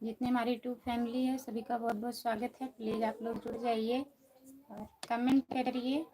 जितने हमारी YouTube family है सभी का बहुत बहुत स्वागत है। प्लीज़ आप लोग जुड़ जाइए और कमेंट करिए।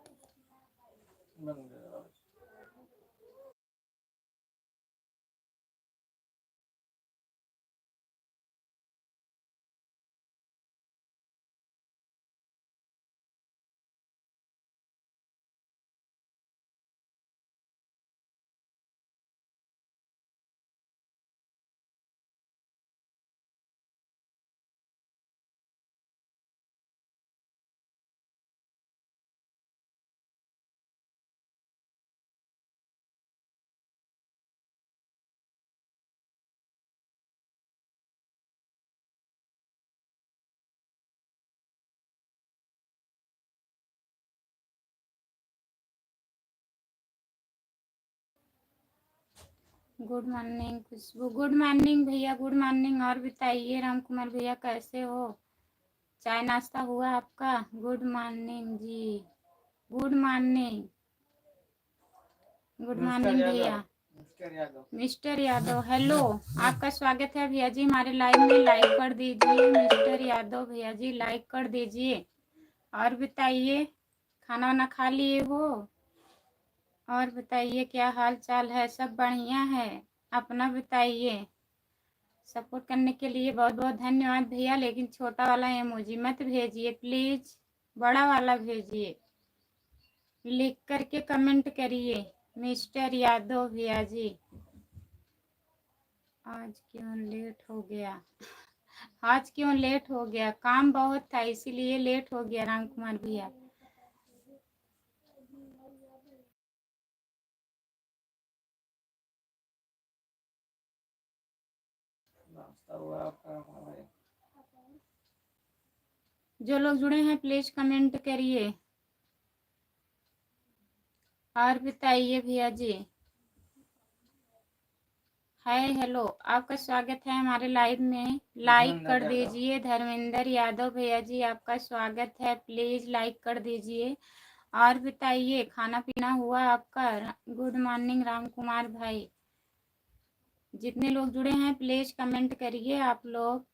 गुड मॉर्निंग खुशबू, गुड मॉर्निंग भैया, गुड मॉर्निंग। और बताइए राम कुमार भैया कैसे हो? चाय नाश्ता हुआ आपका? गुड मॉर्निंग जी, गुड मॉर्निंग, गुड मॉर्निंग भैया। मिस्टर यादव हेलो, आपका स्वागत है भैया जी हमारे लाइव में। लाइक कर दीजिए मिस्टर यादव भैया जी, लाइक कर दीजिए। और बताइए खाना वाना खा लिए हो? और बताइए क्या हाल चाल है? सब बढ़िया है? अपना बताइए। सपोर्ट करने के लिए बहुत बहुत धन्यवाद भैया, लेकिन छोटा वाला इमोजी मत भेजिए प्लीज, बड़ा वाला भेजिए। लिख करके कमेंट करिए मिस्टर यादव भैया जी। आज क्यों लेट हो गया? आज क्यों लेट हो गया? काम बहुत था इसीलिए लेट हो गया राम कुमार भैया। जो लोग जुड़े हैं प्लीज कमेंट करिए। और बताइए भैया जी। हाय हेलो, आपका स्वागत है हमारे लाइव में। लाइक कर दीजिए। धर्मेंद्र यादव भैया जी आपका स्वागत है, प्लीज लाइक कर दीजिए। और बताइए खाना पीना हुआ आपका? गुड मॉर्निंग राम कुमार भाई। जितने लोग जुड़े हैं प्लीज कमेंट करिए आप लोग।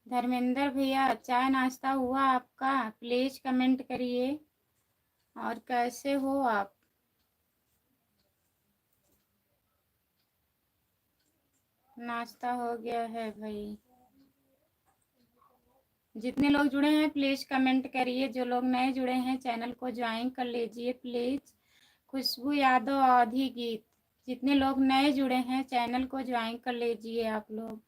धर्मेंद्र भैया चाय नाश्ता हुआ आपका? प्लीज कमेंट करिए। और कैसे हो आप? नाश्ता हो गया है भाई। जितने लोग जुड़े हैं प्लीज कमेंट करिए। जो लोग नए जुड़े हैं चैनल को ज्वाइन कर लीजिए प्लीज। खुशबू यादव आधी गीत, जितने लोग नए जुड़े हैं चैनल को ज्वाइन कर लीजिए आप लोग।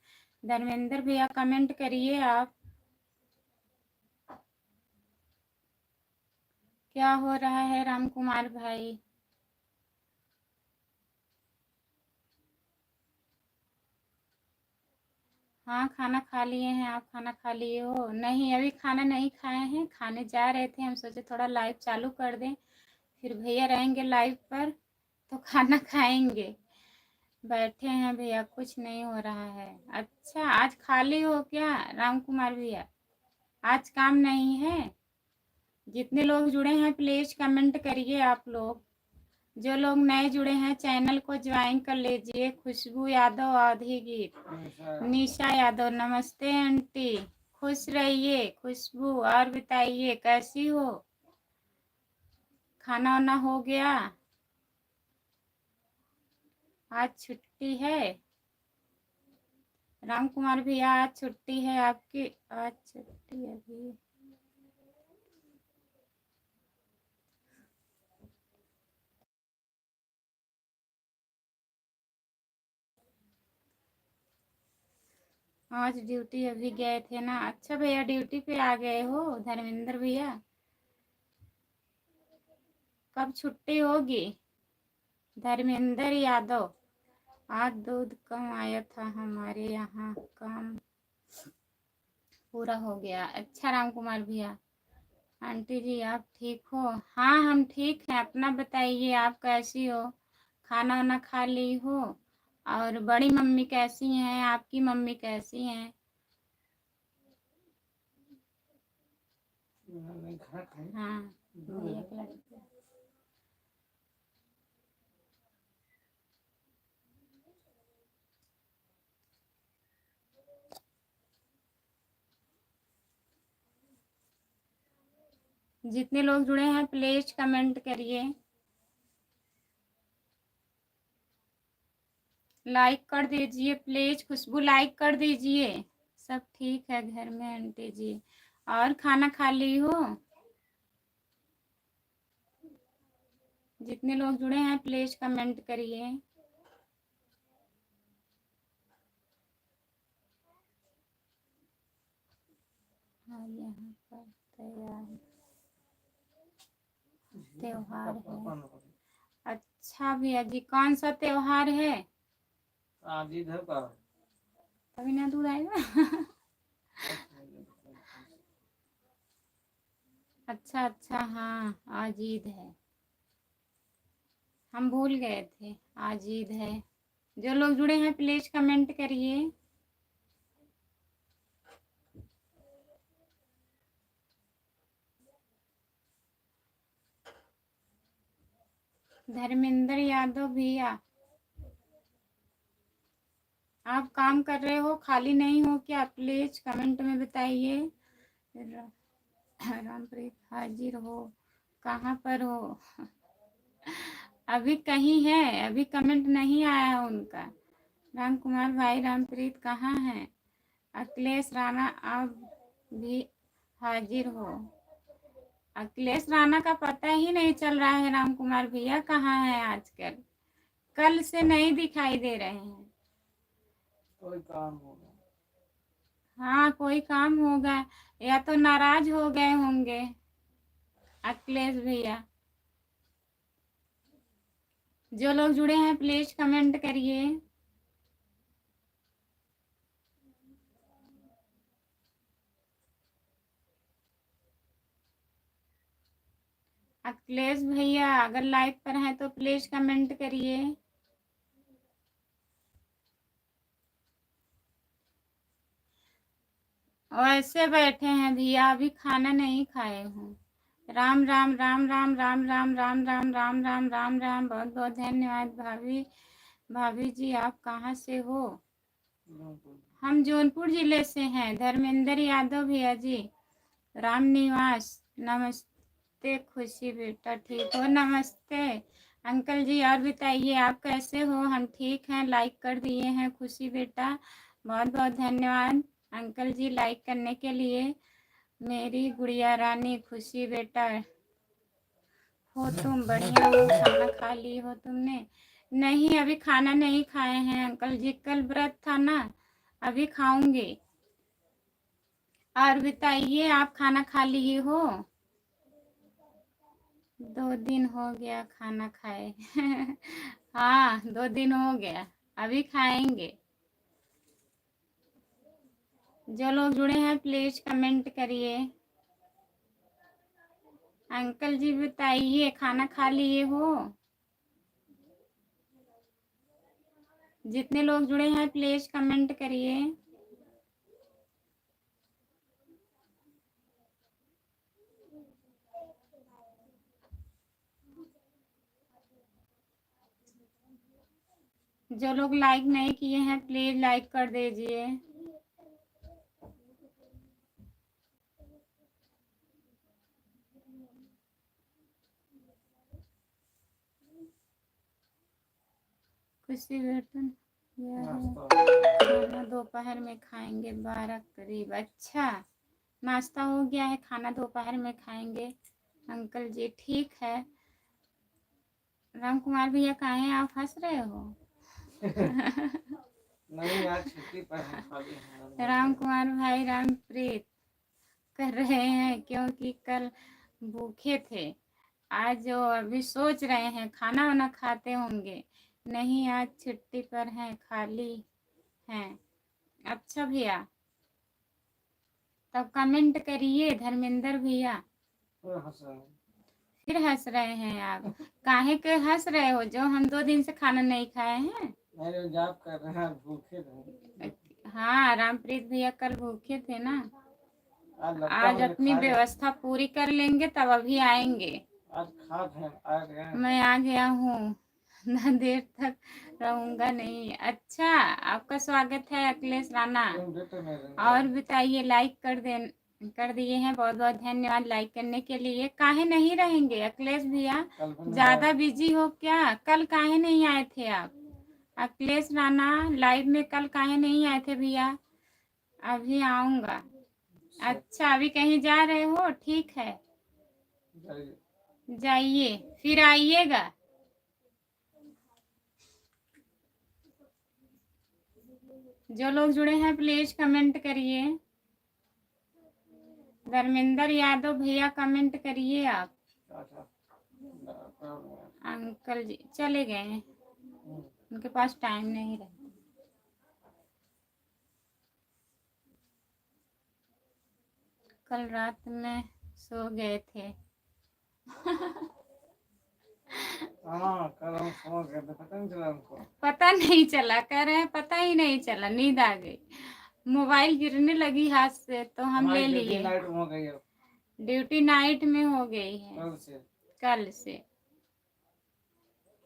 धर्मेंद्र भैया कमेंट करिए आप। क्या हो रहा है राम कुमार भाई? हाँ खाना खा लिए हैं। आप खाना खा लिए हो? नहीं अभी खाना नहीं खाए हैं, खाने जा रहे थे। हम सोचे थोड़ा लाइव चालू कर दें, फिर भैया रहेंगे लाइव पर तो खाना खाएंगे। बैठे हैं भैया, कुछ नहीं हो रहा है। अच्छा आज खाली हो क्या राम कुमार भैया? आज काम नहीं है? जितने लोग जुड़े हैं प्लीज कमेंट करिए आप लोग। जो लोग नए जुड़े हैं चैनल को ज्वाइन कर लीजिए। खुशबू यादव आधी गीत, निशा यादव नमस्ते आंटी, खुश रहिए खुशबू। और बताइए कैसी हो? खाना वाना हो गया? आज छुट्टी है राम कुमार भैया? आज छुट्टी है आपकी? आज छुट्टी है भी। आज ड्यूटी अभी गए थे ना? अच्छा भैया ड्यूटी पे आ गए हो धर्मेंद्र भैया? कब छुट्टी होगी? धर्मेंद्र यादव आज दूध कम आया था हमारे यहाँ, काम पूरा हो गया। अच्छा राम कुमार भैया। आंटी जी आप ठीक हो? हाँ हम ठीक हैं। अपना बताइए आप कैसी हो? खाना वाना खा ली हो? और बड़ी मम्मी कैसी हैं? आपकी मम्मी कैसी हैं? हाँ भैया के लड़के। जितने लोग जुड़े हैं प्लीज कमेंट करिए, लाइक कर दीजिए प्लीज। खुशबू लाइक कर दीजिए। सब ठीक है घर में आंटी जी। और खाना खा ली हो? जितने लोग जुड़े हैं प्लीज कमेंट करिए। हाँ, यहाँ पर तैयार त्योहार है। अच्छा भैया जी, कौन सा त्योहार है? आज इधर का तभी ना दूध आएगा। अच्छा अच्छा, हाँ आज ईद है, हम भूल गए थे आज ईद है। जो लोग जुड़े हैं प्लीज कमेंट करिए। धर्मेंद्र यादव भैया, आप काम कर रहे हो, खाली नहीं हो क्या? प्लीज कमेंट में बताइए। रामप्रीत हाजिर हो, कहाँ पर हो? अभी कहीं है, अभी कमेंट नहीं आया उनका। राम कुमार भाई, रामप्रीत कहाँ है? अखिलेश राणा, आप भी हाजिर हो? अखिलेश राणा का पता ही नहीं चल रहा है। राम कुमार भैया कहाँ है आजकल? कल से नहीं दिखाई दे रहे हैं। कोई काम होगा। हाँ कोई काम होगा, या तो नाराज हो गए होंगे अखिलेश भैया। जो लोग जुड़े हैं प्लीज कमेंट करिए। अखिलेश भैया अगर लाइव पर हैं तो प्लीज कमेंट करिए। वैसे बैठे हैं भैया, अभी खाना नहीं खाए हूँ। राम राम राम राम राम राम राम राम राम राम राम राम, बहुत बहुत धन्यवाद भाभी। भाभी जी आप कहाँ से हो? हम जौनपुर जिले से हैं। धर्मेंद्र यादव भैया जी, राम निवास, नमस्ते खुशी बेटा, ठीक हो? नमस्ते अंकल जी, और बताइए आप कैसे हो? हम ठीक हैं, लाइक कर दिए हैं खुशी बेटा, बहुत बहुत धन्यवाद अंकल जी लाइक करने के लिए। मेरी गुड़िया रानी खुशी बेटा, हो तुम बढ़िया हो? खाना खा ली हो तुमने? नहीं अभी खाना नहीं खाए हैं अंकल जी, कल व्रत था ना, अभी खाऊंगी। और बताइए आप खाना खा लिए हो? 2 दिन हो गया खाना खाए। हाँ 2 दिन हो गया, अभी खाएंगे। जो लोग जुड़े हैं प्लीज कमेंट करिए। अंकल जी बताइए खाना खा लिए हो? जितने लोग जुड़े हैं प्लीज कमेंट करिए। जो लोग लाइक नहीं किए हैं प्लीज लाइक कर दीजिए। खुशी बर्तन खाना दोपहर में खाएंगे 12 करीब। अच्छा नाश्ता हो गया है, खाना दोपहर में खाएंगे अंकल जी, ठीक है। राम कुमार भैया कहाँ हैं? आप हंस रहे हो? नहीं आज छुट्टी पर है, खाली है। राम कुमार भाई रामप्रीत कर रहे हैं क्योंकि कल भूखे थे, आज जो अभी सोच रहे हैं खाना वाना खाते होंगे। नहीं आज छुट्टी पर हैं, खाली हैं। अच्छा भैया तब कमेंट करिए धर्मेंद्र भैया। फिर हंस रहे हैं आप? काहे के हंस रहे हो? जो हम 2 दिन से खाना नहीं खाए हैं। जाप कर रहे हैं, भूखे थे। हाँ रामप्रीत भैया कल भूखे थे ना, आज अपनी व्यवस्था पूरी कर लेंगे तब अभी आएंगे। आज खा गए। मैं आ गया हूँ, ना देर तक रहूंगा नहीं। अच्छा आपका स्वागत है अखिलेश राणा। और बताइए लाइक कर दे, कर दिए हैं। बहुत बहुत धन्यवाद लाइक करने के लिए। काहे नहीं रहेंगे अखिलेश भैया, कल फिर ज्यादा बिजी हो क्या? कल काहे नहीं आए थे आप? अखिलेश राणा लाइव में कल काहे नहीं आए थे भैया? अभी आऊंगा। अच्छा अभी कहीं जा रहे हो? ठीक है जाइए। जाइए, फिर आइएगा। जो लोग जुड़े हैं प्लीज कमेंट करिए। धर्मेंद्र यादव भैया कमेंट करिए आप। अच्छा, अंकल जी चले गए हैं, उनके पास टाइम नहीं रहा। कल रात में सो गए थे। हाँ कल हम सो गए थे, पता नहीं चला हमको। पता नहीं चला, कह रहे हैं पता ही नहीं चला, नींद आ गई। मोबाइल गिरने लगी हाथ से तो हम ले हमारी ड्यूटी लिए। नाइट हो गई अब, ड्यूटी नाइट में हो गई है कल से। कल से।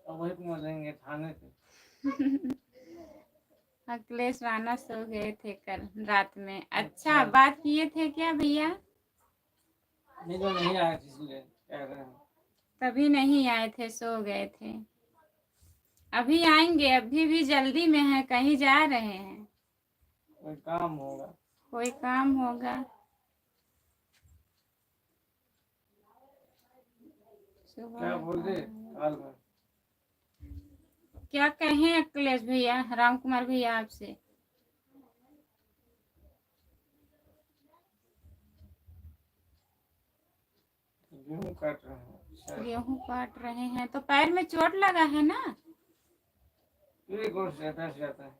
अब वही पहुंचेंगे थाने पे। अखिलेश राणा सो गए थे कल रात में। अच्छा बात किए थे क्या भैया? नहीं जो नहीं आया था इसलिए कह रहे हैं। तभी नहीं आए थे, सो गए थे। अभी आएंगे, अभी भी जल्दी में है, कहीं जा रहे हैं। कोई काम होगा। कोई काम होगा। क्या बोल रहे काल में? क्या कहें अखिलेश भैया, राम कुमार भैया आपसे? गेहूं काट रहे हैं शायद। गेहूं काट रहे हैं तो पैर में चोट लगा है ना? एक और से फंस जाता है,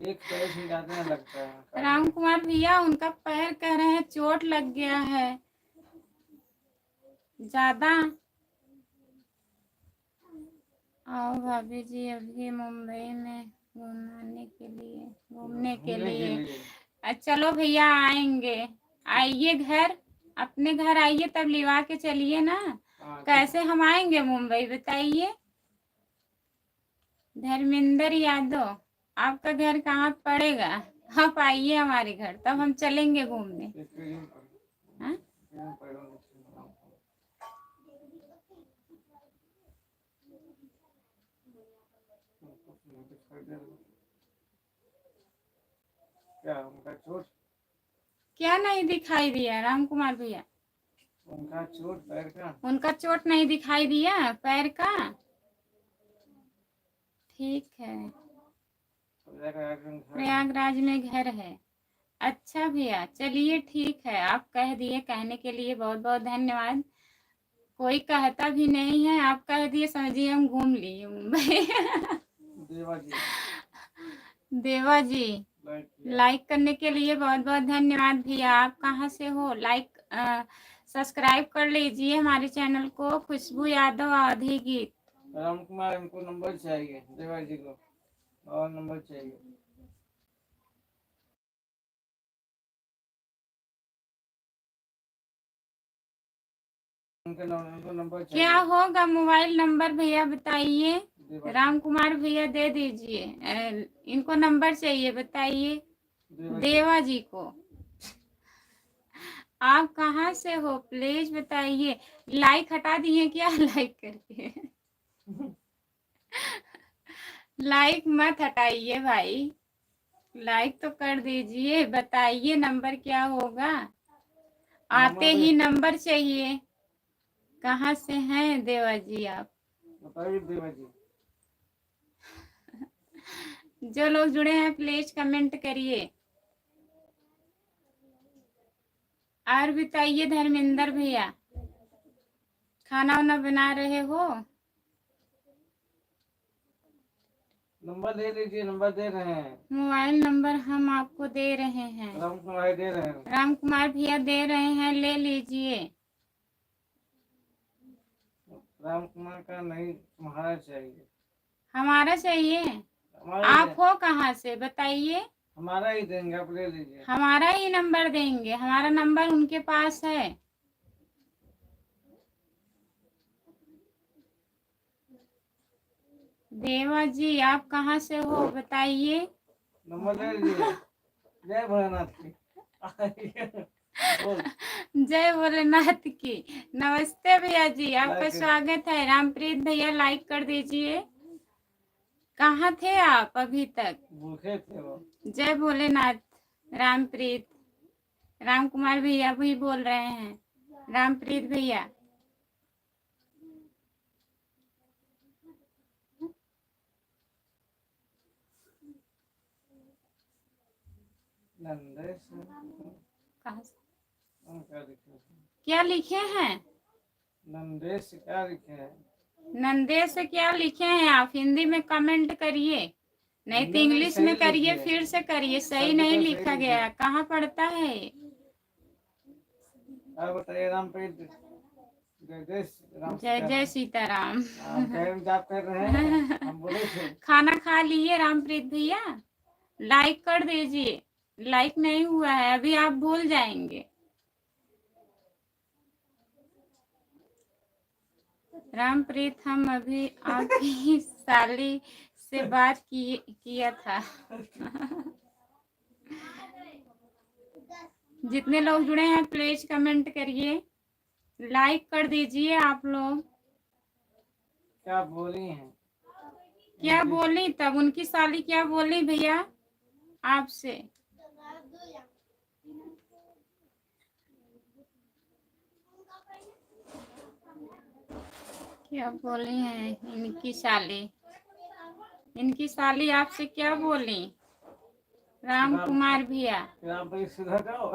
एक पैर से जाते हैं लगता है। राम कुमार भैया उनका पैर कह रहे हैं चोट लग गया है ज्यादा। आओ भाभी जी अभी मुंबई में घूमने के लिए। चलो भैया आएंगे, आइए घर, अपने घर आइए तब लिवा के चलिए ना। कैसे हम आएंगे मुंबई बताइए? धर्मेंद्र यादव आपका घर कहाँ पड़ेगा? आप आइए हमारे घर तब हम चलेंगे घूमने। हाँ? क्या उनका चोट? क्या नहीं दिखाई दिया राम कुमार भैया? उनका चोट पैर का? उनका चोट नहीं दिखाई दिया पैर का? ठीक है, प्रयागराज में घर है। अच्छा भैया चलिए ठीक है, आप कह दिए, कहने के लिए बहुत बहुत धन्यवाद। कोई कहता भी नहीं है, आप कह दिए समझिए हम घूम लिए मुंबई। देवा जी, देवा जी लाइक करने के लिए बहुत बहुत धन्यवाद भैया। आप कहाँ से हो? लाइक सब्सक्राइब कर लीजिए हमारे चैनल को। खुशबू यादव अवधी गीत। राम कुमार इनको नंबर चाहिए, देवा जी को और नंबर चाहिए। उनको नंबर चाहिए। क्या होगा मोबाइल नंबर भैया बताइए? राम कुमार भैया दे दीजिए, इनको नंबर चाहिए, बताइए देवा जी को। आप कहाँ से हो प्लीज बताइए। लाइक हटा दिए क्या? लाइक करके लाइक मत हटाइए भाई, लाइक तो कर दीजिए। बताइए नंबर क्या होगा? आते ही नंबर चाहिए। कहाँ से हैं देवा जी आप? बताइए देवा जी। जो लोग जुड़े हैं प्लीज कमेंट करिए। और बताइए धर्मेंद्र भैया, खाना वाना बना रहे हो? नंबर दे लीजिए, नंबर दे रहे हैं। मोबाइल नंबर हम आपको दे रहे हैं। राम कुमार दे रहे हैं। राम कुमार भैया दे रहे हैं, ले लीजिए। राम कुमार का नहीं, तुम्हारा चाहिए। हमारा चाहिए? आप हो कहाँ से बताइए? हमारा ही देंगे, आप ले लीजिए। हमारा ही नंबर देंगे, हमारा नंबर उनके पास है। देवा जी आप कहाँ से हो बताइए? नंबर ले लीजिए। जय भोलेनाथ की। बोल। जय भोलेनाथ की। नमस्ते भैया जी, आपका लाइक कर। स्वागत है। रामप्रीत भैया लाइक कर दीजिए। कहाँ थे आप अभी तक? भूखे थे वो। जय भोलेनाथ। रामप्रीत, राम कुमार भैया भी बोल रहे हैं। रामप्रीत भैया, नंदेश कहाँ से? क्या लिखे हैं? क्या लिखे हैं? नंदेश क्या लिखे हैं? नंदे से क्या लिखे हैं आप? हिंदी में कमेंट करिए, नहीं तो इंग्लिश सही में करिए, लिखिए। फिर से करिए। सही शब्द नहीं तो सही लिखा लिखिए। गया। कहाँ पढ़ता है? आप बताइए रामप्रीत। जगदीश राम जय जय सीताराम। सीताराम। आप कह जाप कर रहे हैं, हम बोले थे। खाना खा लिए रामप्रीत भैया? लाइक कर दीजिए। लाइक नहीं हुआ है अभी, आप भूल जाएंगे। रामप्रीत, हम अभी आपकी साली से बात किया था। जितने लोग जुड़े हैं प्लीज कमेंट करिए, लाइक कर दीजिए आप लोग। क्या बोली हैं? क्या बोली? तब उनकी साली क्या बोली भैया आपसे? क्या बोली हैं इनकी साली? इनकी साली आपसे क्या बोली? राम कुमार भैया, रामप्रीत सुधर जाओ।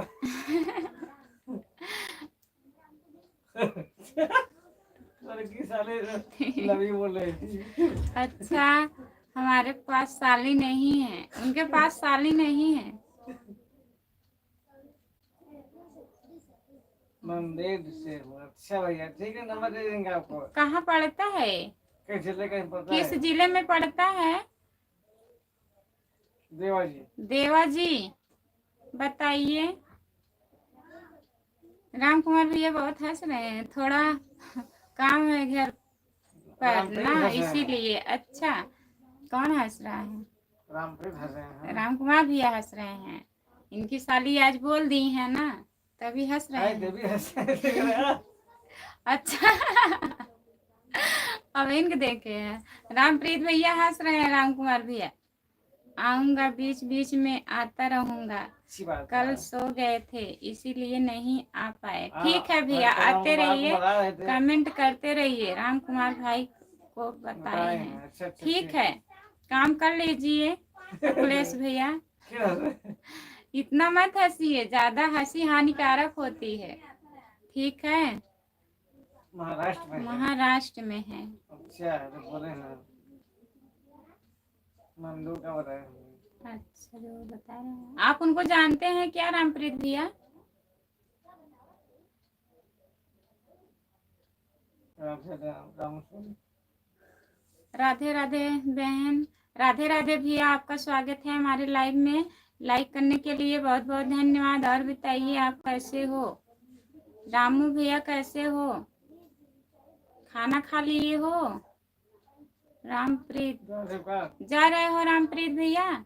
लड़की साले लवी बोल रही थी। अच्छा, हमारे पास साली नहीं है, उनके पास साली नहीं है। नंदेड़ से हूँ। अच्छा भैया ठीक है, नंबर दे देंगे आपको। कहाँ पढ़ता है? किस जिले का पता किस है? जिले में पढ़ता है? देवा जी। देवा जी, बताइए। राम कुमार भैया बहुत हंस रहे हैं, थोड़ा काम है घर पर रामप्रीत ना, हंस रहे हैं। इसीलिए। अच्छा, कौन हंस रहा है? रामप्रीत हंस रहे हैं। राम कुमार भैया हंस रहे हैं। इनकी साली आज बोल दी है ना, तभी हंस रहे हाय हैं। देवी हंस रहे हैं। अच्छा। अब इनके देखे हैं। रामप्रीत भैया हंस रहे हैं। राम कुमार भैया, आऊंगा बीच बीच में, आता रहूंगा। अच्छी बात कल है। सो गए थे इसीलिए नहीं आ पाए। हाँ, ठीक है भैया, कल हम आते बाबा को रहिए, बुला रहे थे। कमेंट करते रहिए। राम कुमार भाई को बताए बताए हैं। हैं। अच्छा अच्छा ठीक है, काम कर लीजिए अखिलेश भैया। क्यों हंस रहे हैं? इतना मत हंसिए, ज्यादा हंसी हानिकारक होती है। ठीक है, महाराष्ट्र में है। महाराष्ट्र में है। अच्छा है तो बोले ना। नंदू का बताए हैं। अच्छा, जो बता रहे हैं आप उनको जानते हैं क्या रामप्रीत भैया? राधे राधे बहन, राधे राधे भैया, आपका स्वागत है हमारे लाइव में। लाइक करने के लिए बहुत बहुत धन्यवाद। और बताइए आप कैसे हो? रामू भैया कैसे हो? खाना खा लिए हो? रामप्रीत, जा रहे हो रामप्रीत भैया?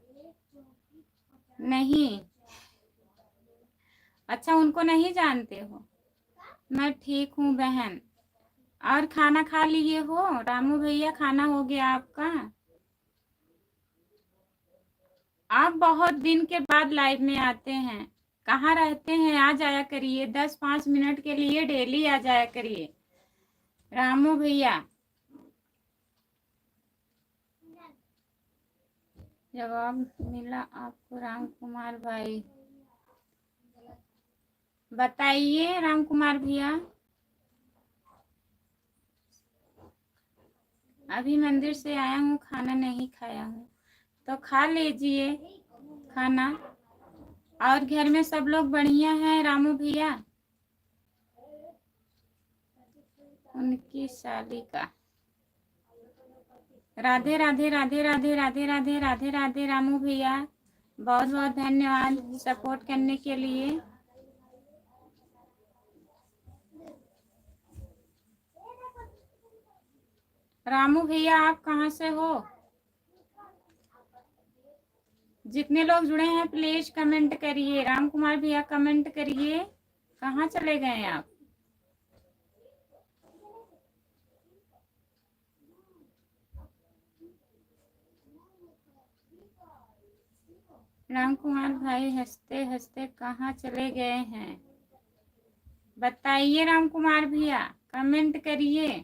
नहीं, अच्छा, उनको नहीं जानते हो। मैं ठीक हूँ बहन। और खाना खा लिए हो रामू भैया? खाना हो गया आपका? आप बहुत दिन के बाद लाइव में आते हैं, कहाँ रहते हैं? आ जाया करिए, 10-5 मिनट के लिए डेली आ जाया करिए। रामू भैया, जवाब मिला आपको राम कुमार भाई? बताइए राम कुमार भैया। अभी मंदिर से आया हूँ, खाना नहीं खाया हूँ। तो खा लीजिए खाना। और घर में सब लोग बढ़िया हैं रामू भैया? उनकी शादी का राधे राधे राधे राधे राधे राधे राधे राधे। रामू भैया, बहुत बहुत धन्यवाद सपोर्ट करने के लिए। रामू भैया, आप कहाँ से हो? जितने लोग जुड़े हैं प्लीज कमेंट करिए। राम कुमार भैया कमेंट करिए, कहाँ चले गए आप? राम कुमार भाई हंसते हंसते कहाँ चले गए हैं? बताइए राम कुमार भैया, कमेंट करिए।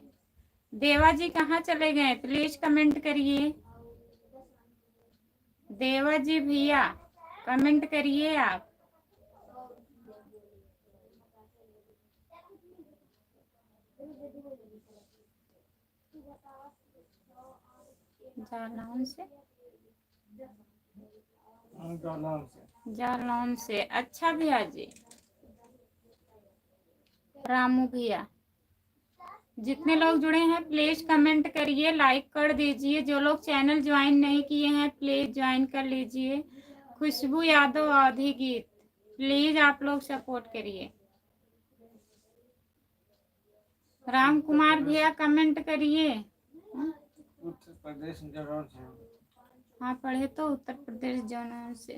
देवा जी कहाँ चले गए? प्लीज कमेंट करिए। देवा जी भैया कमेंट करिए आप। जालौन से जालौन से अच्छा भैया जी। रामू भैया, जितने लोग जुड़े हैं प्लीज कमेंट करिए, लाइक कर दीजिए। जो लोग चैनल ज्वाइन नहीं किए हैं प्लीज ज्वाइन कर लीजिए। खुशबू यादव आधी गीत, प्लीज आप लोग सपोर्ट करिए। राम कुमार भैया कमेंट करिए। उत्तर प्रदेश जलौन से। हाँ पढ़े तो उत्तर प्रदेश जलौन से।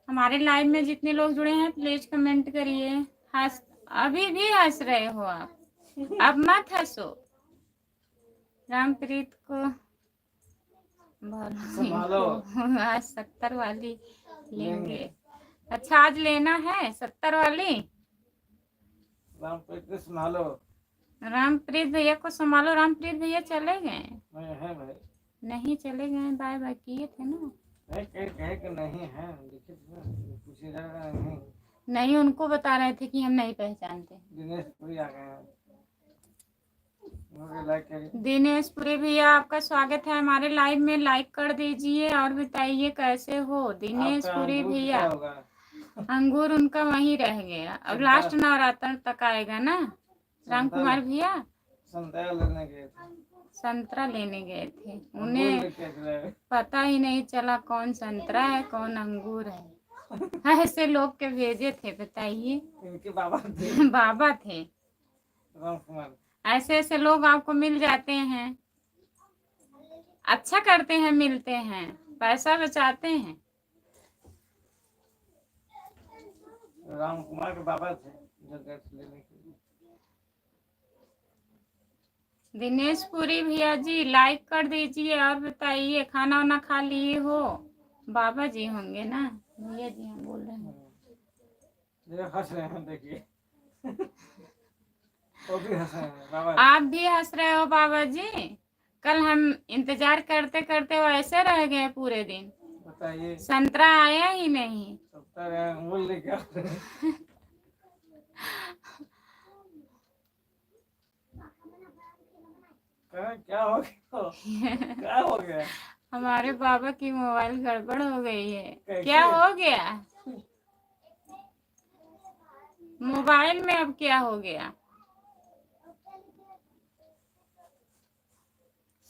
हमारे लाइव में जितने लोग जुड़े हैं प्लीज कमेंट करिए। हंस अभी भी हंस रहे हो आप, अब मत हंसो। रामप्रीत को संभालो। आज 70 वाली लेंगे। अच्छा आज लेना है 70 वाली। रामप्रीत को संभालो। रामप्रीत भैया को संभालो। रामप्रीत भैया चले गए? है भाई, नहीं चले गए, बाय बाय किए थे ना। कहे कि नहीं है, लिखे पूछे जा रहा नहीं। नहीं उनको बता रहे थे कि हम नहीं पहचानते। दिनेश पुरी आ गए हैं, लाइक करिए। दिनेश पुरी भैया आपका स्वागत है हमारे लाइव में, लाइक कर दीजिए और बताइए कैसे हो दिनेश पुरी भैया। अंगूर उनका वहीं रह गया, अब लास्ट नवरात्र तक आएगा ना। राम कुमार भैया संतरा लेने गए थे। संतरा लेने गए थे, उन्हें पता ही नहीं चला कौन संतरा है कौन अंगूर है। ऐसे लोग के भेजे थे बताइए। इनके बाबा थे। बाबा थे। राम कुमार, ऐसे ऐसे लोग आपको मिल जाते हैं, अच्छा करते हैं, मिलते हैं, पैसा बचाते हैं। राम कुमार के बाबा थे जो गए थे लेने के लिए। दिनेश पुरी भैया जी लाइक कर दीजिए और बताइए खाना वाना खा लिए हो? बाबा जी होंगे ना, भैया जी हम बोल रहे हैं। ये हंस रहे हैं देखिए। वो भी हंस रहे हैं बाबा। आप भी हंस रहे हो बाबा जी। कल हम इंतजार करते करते वैसे रह गए पूरे दिन, बताइए संतरा आया ही नहीं। 70 अंगूर लेके आ रहे हैं। क्या हो गया? क्या हो गया? हमारे बाबा की मोबाइल गड़बड़ हो गई है। कैसे? क्या हो गया मोबाइल में? अब क्या हो गया?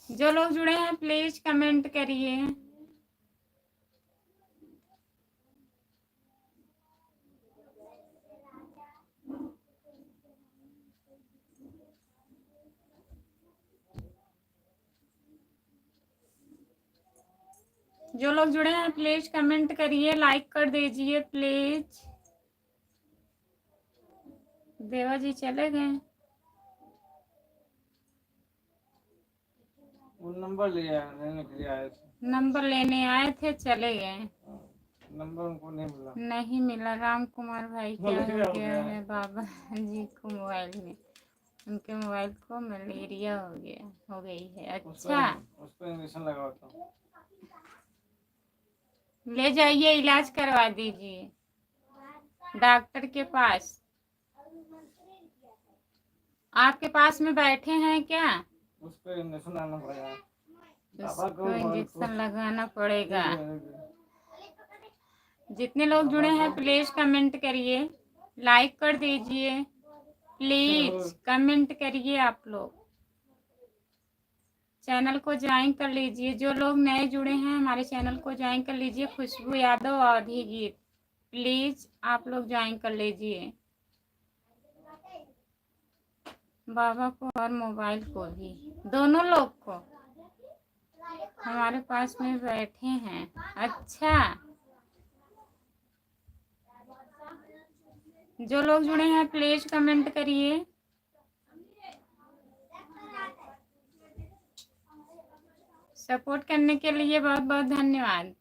जो लोग जुड़े हैं प्लीज कमेंट करिए। जो लोग जुड़े हैं प्लीज कमेंट करिए, लाइक कर दीजिए प्लीज। देवा जी चले गए। वो नंबर लिया लेने के लिए आए थे। नंबर लेने आए थे, चले गए। नंबर उनको नहीं मिला। नहीं मिला। राम कुमार भाई क्या हो गया है बाबा जी को? मोबाइल में उनके मोबाइल को मलेरिया हो गई है। अच्छा उस पर इंजेक्शन लगाता हूँ। ले जाइए इलाज करवा दीजिए डॉक्टर के पास। आपके पास में बैठे हैं क्या? उस पर इंजेक्शन लगाना पड़ेगा। उसको इंजेक्शन लगाना पड़ेगा। जितने लोग जुड़े हैं प्लीज कमेंट करिए, लाइक कर दीजिए। प्लीज कमेंट करिए। आप लोग चैनल को ज्वाइन कर लीजिए। जो लोग नए जुड़े हैं हमारे चैनल को ज्वाइन कर लीजिए। खुशबू यादव आधी गीत, प्लीज आप लोग ज्वाइन कर लीजिए। बाबा को और मोबाइल को भी, दोनों लोग को हमारे पास में बैठे हैं। अच्छा, जो लोग जुड़े हैं प्लीज कमेंट करिए। सपोर्ट करने के लिए बहुत बहुत धन्यवाद।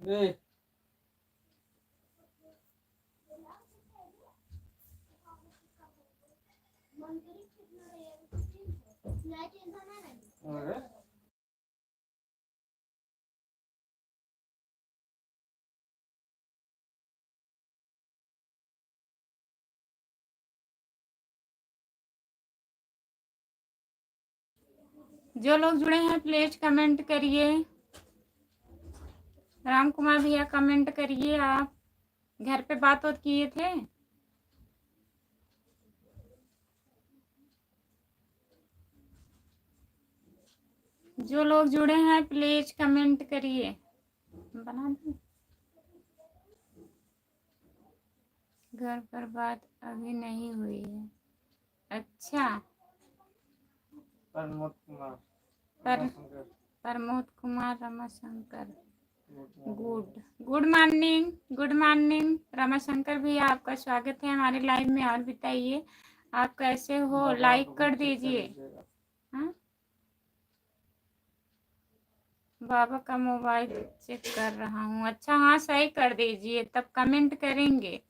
ए, अरे जो लोग जुड़े हैं प्लीज कमेंट करिए। राम कुमार भैया कमेंट करिए। आप घर पे बात किए थे? जो लोग जुड़े हैं प्लीज कमेंट करिए। बना दूं? घर पर बात अभी नहीं हुई है। अच्छा, प्रमोद कुमार पर Ramashankar, Pramod Kumar Ramashankar. Good good morning, good morning Ramashankar भैया, आपका स्वागत है हमारे लाइव में। और बताइए आप कैसे हो? बाबा लाइक को कर भी चेक दीजिए। लीजिएगा। हाँ, बाबा का मोबाइल चेक कर रहा हूँ। अच्छा, हाँ सही कर दीजिए, तब कमेंट करेंगे।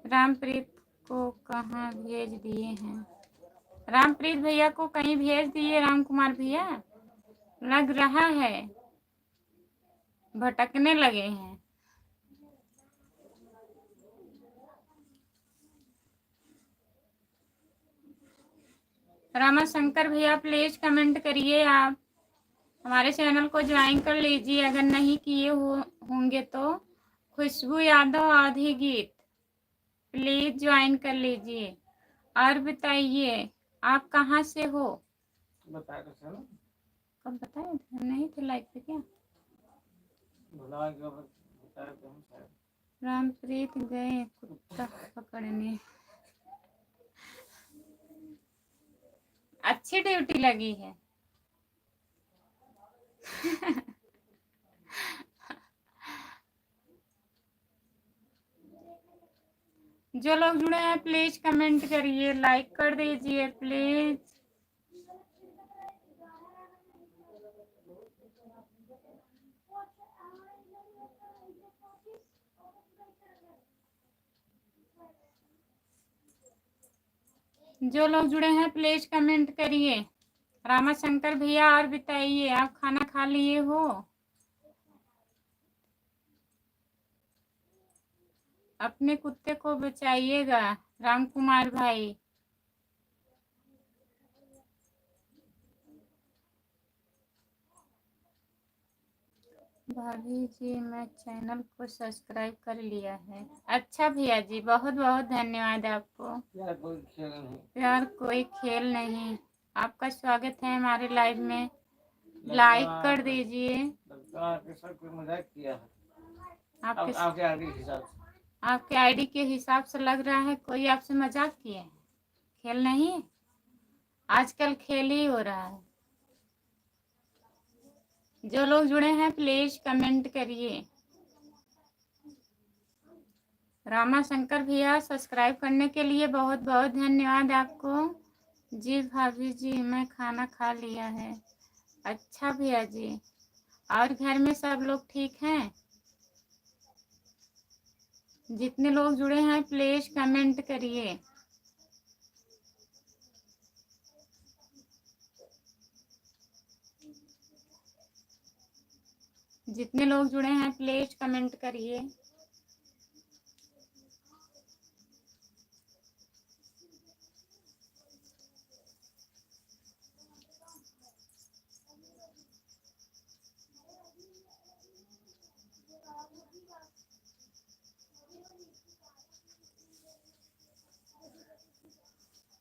रामप्रीत को कहाँ भेज दिए हैं? रामप्रीत भैया को कहीं भेज दिए राम कुमार भैया? लग रहा है भटकने लगे हैं। रामाशंकर भैया प्लीज कमेंट करिए। आप हमारे चैनल को ज्वाइन कर लीजिए अगर नहीं किए होंगे तो। खुशबू यादव आधी गीत प्लीज ज्वाइन कर लीजिए। और बताइए आप कहाँ से हो? बताया तो सर, कब बताए थे? नहीं थे लाइव पे क्या? भुला गया, बताया तो हम शायद। रामप्रीत गए कुत्ता पकड़ने। अच्छी ड्यूटी लगी है। जो लोग जुड़े हैं प्लीज कमेंट करिए, लाइक कर दीजिए प्लीज। जो लोग जुड़े हैं प्लीज कमेंट करिए। रामाशंकर भैया और बताइए आप खाना खा लिए हो? अपने कुत्ते को बचाइएगा राम कुमार भाई। भाभी जी मैं चैनल को सब्सक्राइब कर लिया है। अच्छा भैया जी, बहुत बहुत धन्यवाद आपको। यार कोई खेल नहीं, यार कोई खेल नहीं। आपका स्वागत है हमारे लाइव में। लगता लाइक है कर दीजिए। लगता है आपके साथ कोई मजाक किया है। आपके आपके आगे के हिसाब से आपके आईडी के हिसाब से लग रहा है कोई आपसे मजाक किया है। खेल नहीं है, आजकल खेल ही हो रहा है। जो लोग जुड़े हैं प्लीज कमेंट करिए। रामाशंकर भैया सब्सक्राइब करने के लिए बहुत बहुत धन्यवाद आपको। जी भाभी जी मैं खाना खा लिया है। अच्छा भैया जी, और घर में सब लोग ठीक हैं? जितने लोग जुड़े हैं प्लीज कमेंट करिए। जितने लोग जुड़े हैं प्लीज कमेंट करिए।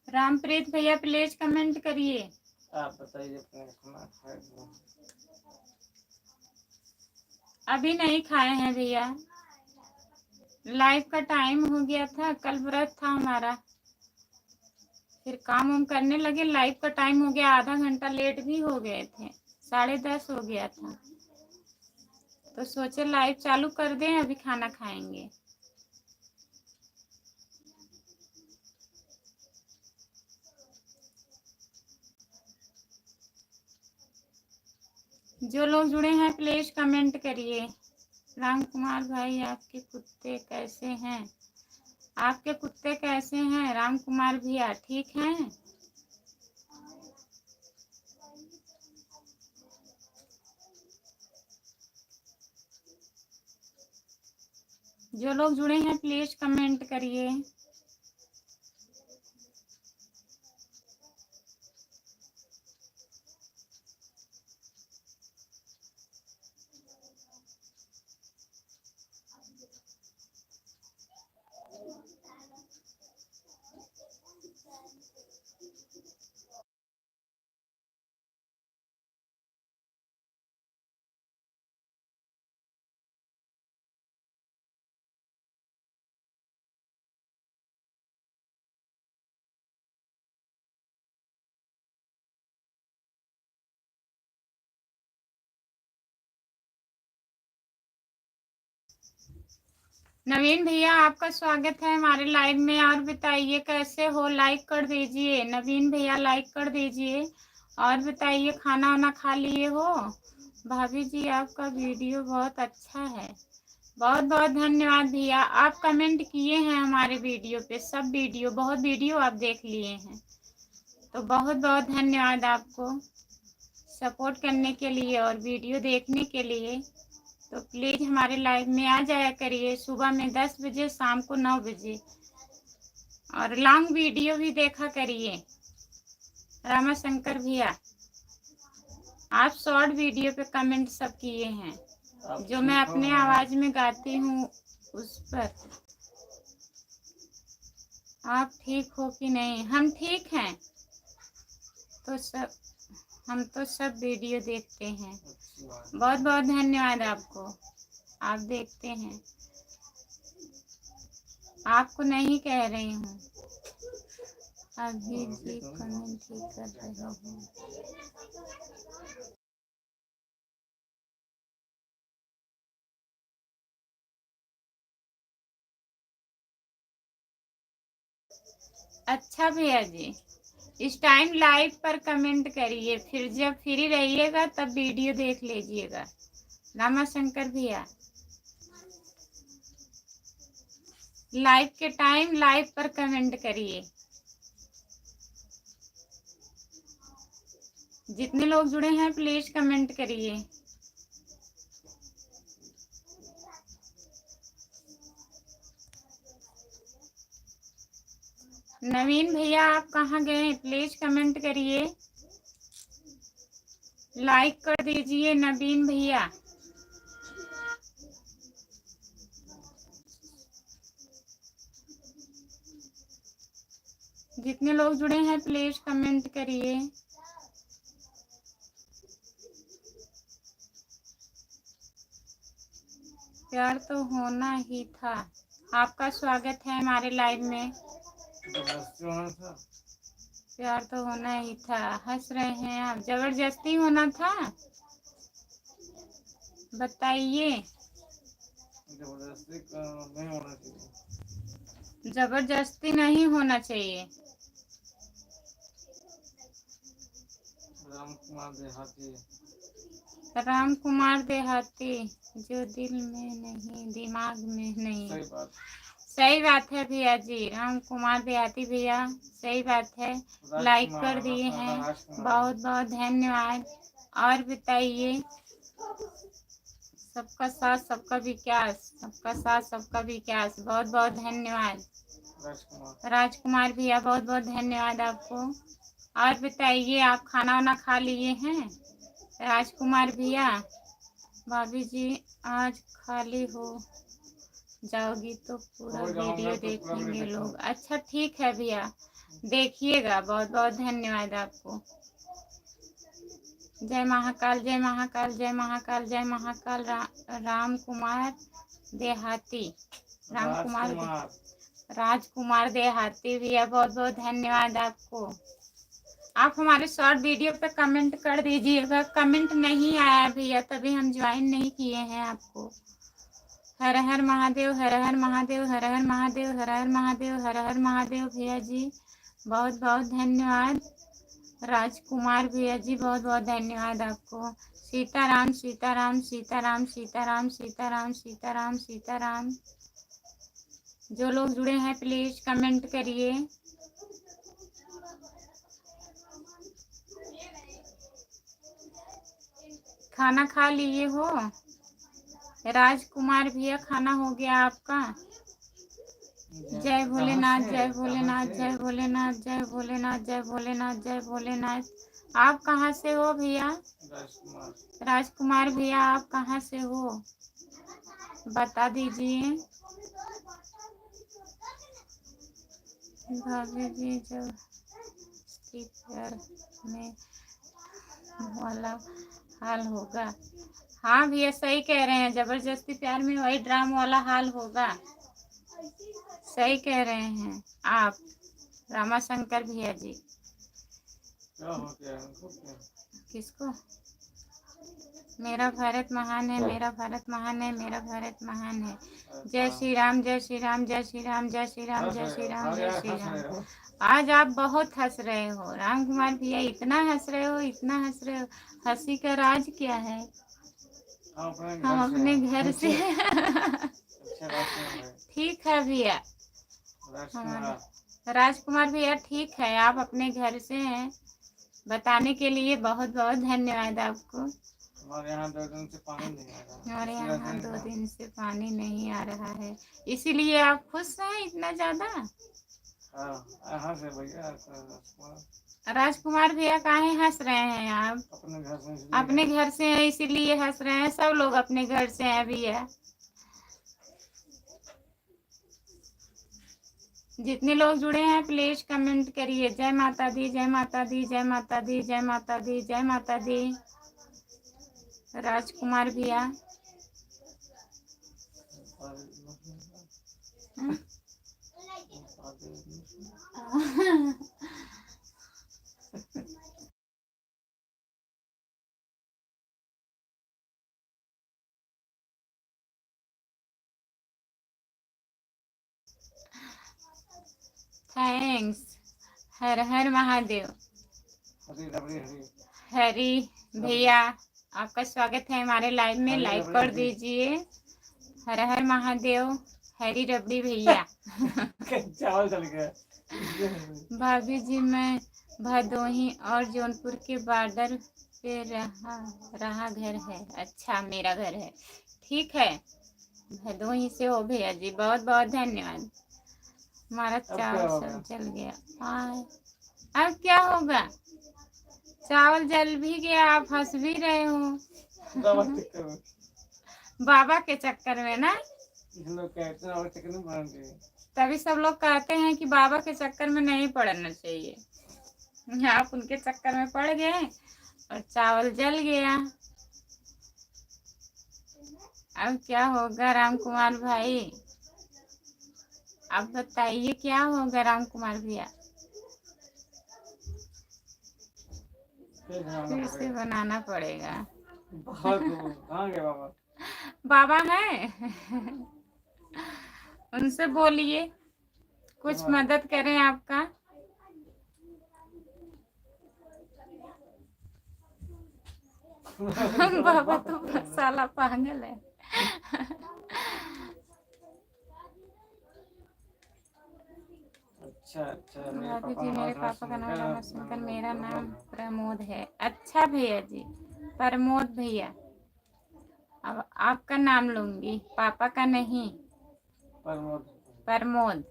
रामप्रीत भैया प्लीज कमेंट करिए। आप बताइए अपने खाना खाए हो? अभी नहीं खाए हैं भैया। लाइव का टाइम हो गया था, कल व्रत था हमारा, फिर काम वाम करने लगे, लाइव का टाइम हो गया, आधा घंटा लेट भी हो गए थे, 10:30 हो गया था, तो सोचे लाइव चालू कर दें, अभी खाना खाएंगे। जो लोग जुड़े हैं प्लीज कमेंट करिए। राम कुमार भाई, आपके कुत्ते कैसे हैं? आपके कुत्ते कैसे हैं राम कुमार भैया, ठीक हैं? जो लोग जुड़े हैं प्लीज कमेंट करिए। नवीन भैया, आपका स्वागत है हमारे लाइव में। और बताइए कैसे हो, लाइक कर दीजिए। नवीन भैया लाइक कर दीजिए। और बताइए खाना वाना खा लिए हो? भाभी जी आपका वीडियो बहुत अच्छा है, बहुत बहुत धन्यवाद भैया। आप कमेंट किए हैं हमारे वीडियो पे, सब वीडियो, बहुत वीडियो आप देख लिए हैं, तो बहुत बहुत धन्यवाद आपको सपोर्ट करने के लिए और वीडियो देखने के लिए। तो प्लीज हमारे लाइव में आ जाया करिए, सुबह में 10 बजे, शाम को 9 बजे, और लॉन्ग वीडियो भी देखा करिए। रामाशंकर भैया, आप शॉर्ट वीडियो पे कमेंट सब किए हैं, जो मैं अपने आवाज में गाती हूँ उस पर। आप ठीक हो कि नहीं? हम ठीक हैं, तो सब, हम तो सब वीडियो देखते हैं। बहुत बहुत धन्यवाद आपको, आप देखते हैं। आपको नहीं कह रही हूँ, अभी भी कमेंट ही कर रहे हैं। अच्छा भैया जी, इस टाइम लाइव पर कमेंट करिए, फिर जब फ्री रहिएगा तब वीडियो देख लीजिएगा। रामाशंकर भैया, लाइव के टाइम लाइव पर कमेंट करिए। जितने लोग जुड़े हैं प्लीज कमेंट करिए। नवीन भैया आप कहाँ गए? प्लीज कमेंट करिए, लाइक कर दीजिए नवीन भैया। जितने लोग जुड़े हैं प्लीज कमेंट करिए। प्यार तो होना ही था। आपका स्वागत है हमारे लाइव में। प्यार तो होना ही था, हंस रहे हैं आप। जबरदस्ती होना था, बताइए। जबरदस्ती नहीं होना चाहिए। राम कुमार देहाती, जो दिल में नहीं दिमाग में नहीं। सही बात है भैया जी, राम कुमार देहाती भैया, सही बात है। लाइक कर दिए हैं, बहुत बहुत धन्यवाद। और बताइए। सबका साथ सबका विकास, सबका साथ सबका विकास, बहुत बहुत धन्यवाद। राजकुमार भैया, बहुत बहुत धन्यवाद आपको। और बताइए, आप खाना वाना खा लिए हैं? राजकुमार भैया, भाभी जी आज खाली हो जाओगी तो पूरा वीडियो देखेंगे लोग। अच्छा ठीक है भैया, देखिएगा। बहुत बहुत धन्यवाद आपको। जय महाकाल, जय महाकाल, जय महाकाल, जय महाकाल। राम कुमार देहाती, रामकुमार राजकुमार राजकुमार देहाती भैया, बहुत बहुत धन्यवाद आपको। आप हमारे शॉर्ट वीडियो पे कमेंट कर दीजिएगा। कमेंट नहीं आया भैया, तभी हम ज्वाइन नहीं किए हैं आपको। हर हर महादेव, हर हर महादेव, हर हर महादेव, हर हर महादेव, हर हर महादेव भैया जी, बहुत बहुत धन्यवाद। राजकुमार भैया जी, बहुत बहुत धन्यवाद आपको। सीताराम सीताराम सीताराम सीताराम सीताराम सीताराम सीताराम। जो लोग जुड़े हैं प्लीज कमेंट करिए। खाना खा लिए हो राजकुमार भैया? खाना हो गया आपका? जय भोलेनाथ, जय भोलेनाथ, जय भोलेनाथ, जय भोलेनाथ, जय भोलेनाथ, जय भोलेनाथ। आप कहाँ से हो भैया? राजकुमार भैया, आप कहाँ से हो बता दीजिए। भाभी जी, जब स्पीकर में वाला हाल होगा। हाँ भैया, सही कह रहे हैं, जबरदस्ती प्यार में वही ड्रामा वाला हाल होगा। सही कह रहे हैं आप रामाशंकर भैया जी। क्या हो गया उनको? किसको? मेरा भारत महान है, मेरा भारत महान है, मेरा भारत महान है। जय श्री राम, जय श्री राम, जय श्री राम, जय श्री राम, जय श्री राम, जय श्री राम। आज आप बहुत हंस रहे हो रामकुमार भैया, इतना हंस रहे हो, इतना हंस रहे हो। हंसी का राज क्या है? हम अपने घर से ठीक है भैया। राजकुमार भैया ठीक है, आप अपने घर से हैं, बताने के लिए बहुत बहुत धन्यवाद आपको। हमारे यहाँ 2 दिन से पानी नहीं आ रहा। हमारे यहाँ 2 दिन से पानी नहीं आ रहा है, इसीलिए आप खुश हैं इतना ज्यादा। यहाँ से भैया राजकुमार भैया काहे हंस रहे हैं आप? अपने घर से हैं इसीलिए हंस रहे हैं। सब लोग अपने घर से हैं भैया। जितने लोग जुड़े हैं प्लीज कमेंट करिए। जय माता दी, जय माता दी, जय माता दी, जय माता दी, जय माता दी। राजकुमार भैया थैंक्स। हर हर महादेव। हरी भैया, आपका स्वागत है हमारे लाइव में, लाइक कर दीजिए। हर हर महादेव। हरी रबड़ी भैया चावल चल गया। भाभी जी, मैं भदोही और जौनपुर के बॉर्डर पे रहा घर है। अच्छा, मेरा घर है, ठीक है। भदोही से हो भैया जी, बहुत बहुत धन्यवाद। हमारा चावल सब जल गया। अब क्या होगा? चावल जल भी गया, आप हंस भी रहे हो बाबा के चक्कर में ना। तभी सब लोग कहते हैं कि बाबा के चक्कर में नहीं पड़ना चाहिए। आप उनके चक्कर में पड़ गए और चावल जल गया। अब क्या होगा रामकुमार भाई? अब बताइए क्या होगा रामकुमार भैया? फिर से बनाना पड़ेगा। बाबा है उनसे बोलिए कुछ मदद करें आपका। बाबा तो साला पागल है अच्छा भाभी जी, मेरे पापा का नाम रामाशंकर, मेरा नाम प्रमोद है। अच्छा भैया जी, प्रमोद भैया। अब आपका नाम लूंगी, पापा का नहीं। प्रमोद।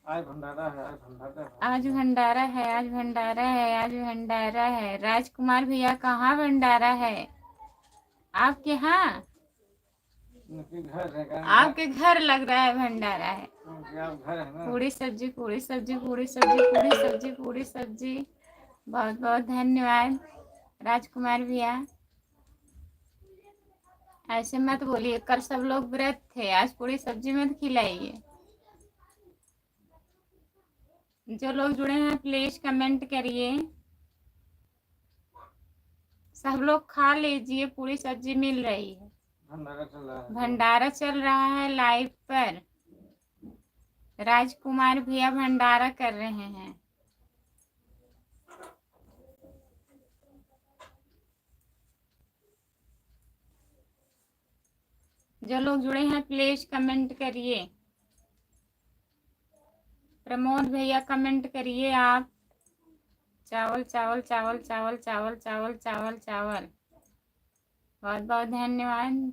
आज भंडारा है, आज भंडारा है, आज भंडारा है, आज भंडारा है। राजकुमार भैया, कहाँ भंडारा है? आपके यहाँ? आपके घर लग रहा है भंडारा है। पूरी सब्जी, पूरी सब्जी, पूरी सब्जी, पूरी सब्जी, पूरी सब्जी। बहुत बहुत धन्यवाद राजकुमार भैया। ऐसे मत बोलिए, कल सब लोग व्रत थे, आज पूरी सब्जी मत खिलाइए। जो लोग जुड़े हैं प्लीज कमेंट करिए। सब लोग खा लीजिए, पूरी सब्जी मिल रही है। भंडारा चल रहा है। भंडारा चल रहा है लाइव पर। राजकुमार भैया भंडारा कर रहे हैं। जो लोग जुड़े हैं प्लीज कमेंट करिए। प्रमोद भैया कमेंट करिए आप। चावल चावल चावल चावल चावल चावल चावल चावल। बहुत बहुत धन्यवाद।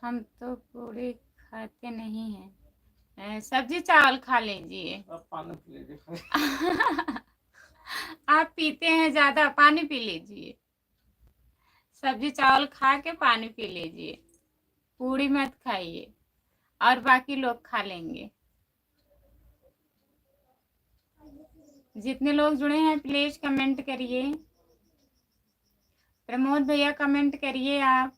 हम तो पूरी खाते नहीं हैं, सब्जी चावल खा लीजिए। अब पानी पी लीजिए। आप पीते हैं ज्यादा, पानी पी लीजिए। सब्जी चावल खा के पानी पी लीजिए, पूरी मत खाइए, और बाकी लोग खा लेंगे। जितने लोग जुड़े हैं प्लीज कमेंट करिए। प्रमोद भैया कमेंट करिए आप।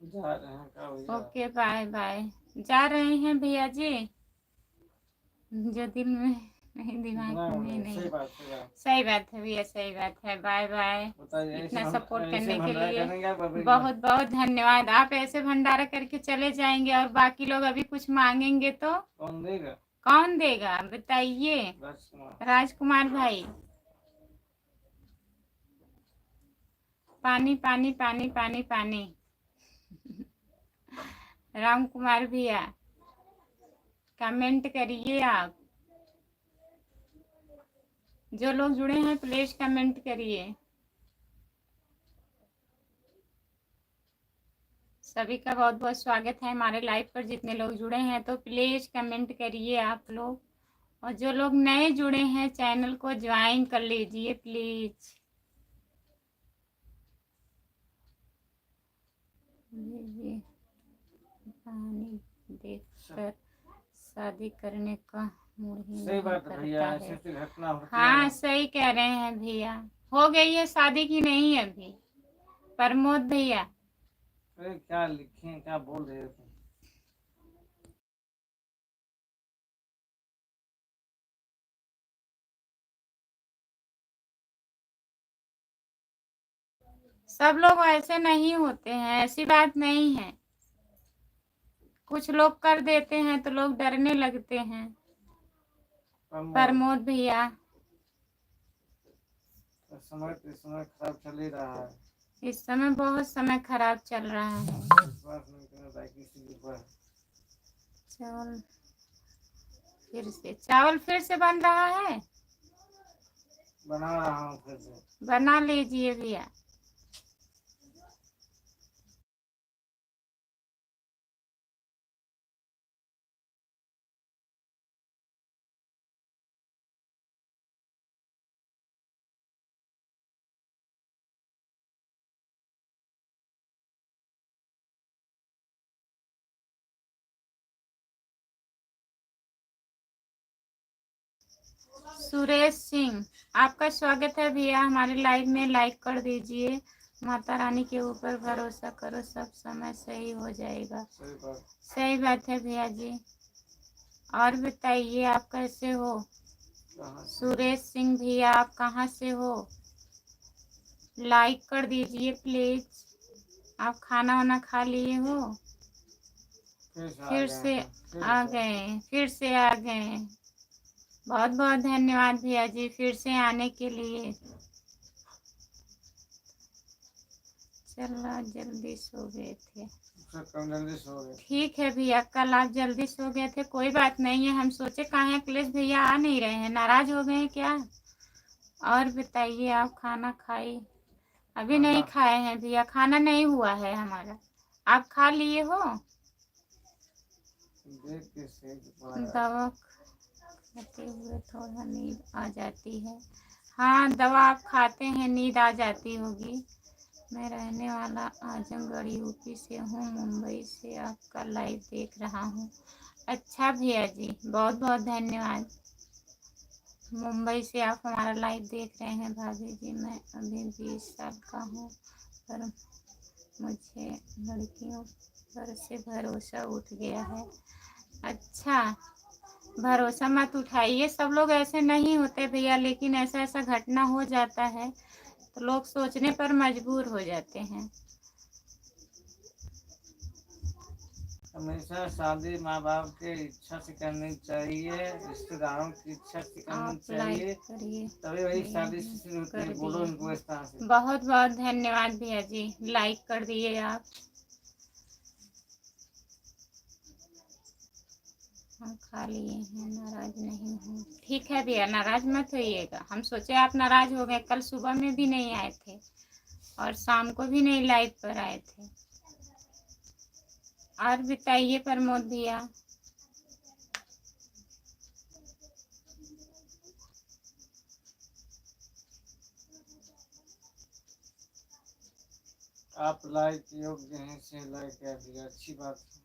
जा रहे हैं क्या भैया? Okay bye bye. जा रहे हैं भैया जी, जो दिल में नहीं दिमाग में नहीं। सही बात सही बात है भैया, सही बात है। Bye bye. बताइए। इतना सपोर्ट करने के लिए लिए बहुत बहुत धन्यवाद। आप ऐसे भंडारा करके चले जाएंगे और बाकी लोग अभी कुछ मांगेंगे तो कौन देगा? कौन देगा बताइए? राजकुमार भाई। पानी पानी पानी पानी पानी। राम कुमार भैया कमेंट करिए आप। जो लोग जुड़े हैं प्लीज कमेंट करिए। सभी का बहुत बहुत स्वागत है हमारे लाइव पर। जितने लोग जुड़े हैं तो प्लीज कमेंट करिए आप लोग, और जो लोग नए जुड़े हैं चैनल को ज्वाइन कर लीजिए प्लीज। पानी देखकर शादी करने का मूड ही सही नहीं बात करता भैया, है। ऐसी घटना होती हाँ है। सही कह रहे हैं भैया। हो गई है शादी की नहीं अभी? प्रमोद भैया अरे क्या लिखे, क्या बोल रहे थे? सब लोग ऐसे नहीं होते हैं, ऐसी बात नहीं है। कुछ लोग कर देते हैं तो लोग डरने लगते हैं। प्रमोद भैया समय खराब चल ही रहा है। इस समय बहुत समय खराब चल रहा है। चावल फिर से बन रहा है। बना रहा हूँ फिर से। बना लीजिए भैया। सुरेश सिंह आपका स्वागत है भैया हमारे लाइव में। लाइक कर दीजिए। माता रानी के ऊपर भरोसा करो, सब समय सही हो जाएगा। सही बात है भैया जी। और बताइए आप कैसे हो? सुरेश सिंह भैया आप कहाँ से हो? लाइक कर दीजिए प्लीज। आप खाना वाना खा लिए हो? फिर से आ गए, फिर से आ गए। बहुत बहुत धन्यवाद भैया जी फिर से आने के लिए। चलो जल्दी सो गए थे। ठीक है भैया, कल आप जल्दी सो गए थे, कोई बात नहीं है। हम सोचे कहाँ अखिलेश भैया आ नहीं रहे हैं, नाराज हो गए हैं क्या? और बताइए आप खाना खाई? अभी नहीं खाए हैं भैया, खाना नहीं हुआ है हमारा। आप खा लिए हो? दवा खाते हुए थोड़ा नींद आ जाती है। हाँ दवा आप खाते हैं नींद आ जाती होगी। मैं रहने वाला आजमगढ़ यूपी से हूँ, मुंबई से आपका लाइव देख रहा हूँ। अच्छा भैया जी, बहुत बहुत धन्यवाद। मुंबई से आप हमारा लाइव देख रहे हैं। भाभी जी, मैं अभी 20 साल का हूँ, पर मुझे लड़कियों पर से भरोसा उठ गया है। अच्छा, भरोसा मत उठाइए, सब लोग ऐसे नहीं होते भैया, लेकिन ऐसा ऐसा घटना हो जाता है तो लोग सोचने पर मजबूर हो जाते हैं। हमेशा शादी माँ बाप की इच्छा से करनी चाहिए, रिश्तेदारों की इच्छा से करनी आप चाहिए, लाइक करिए, तभी वही शादी शुरू होती कर है। बोलो दिए इनको इस तरह से। बहुत बहुत धन्यवाद भैया जी, लाइक कर दिए आप। हम खा लिए हैं, नाराज नहीं हूँ। ठीक है भैया, नाराज मत होइएगा। हम सोचे आप नाराज हो गए, कल सुबह में भी नहीं आए थे और शाम को भी नहीं लाइव पर आए थे। और बताइए प्रमोद भैया। आप लाइक योग्य हैं से लाइक कर दिया, अच्छी बात है।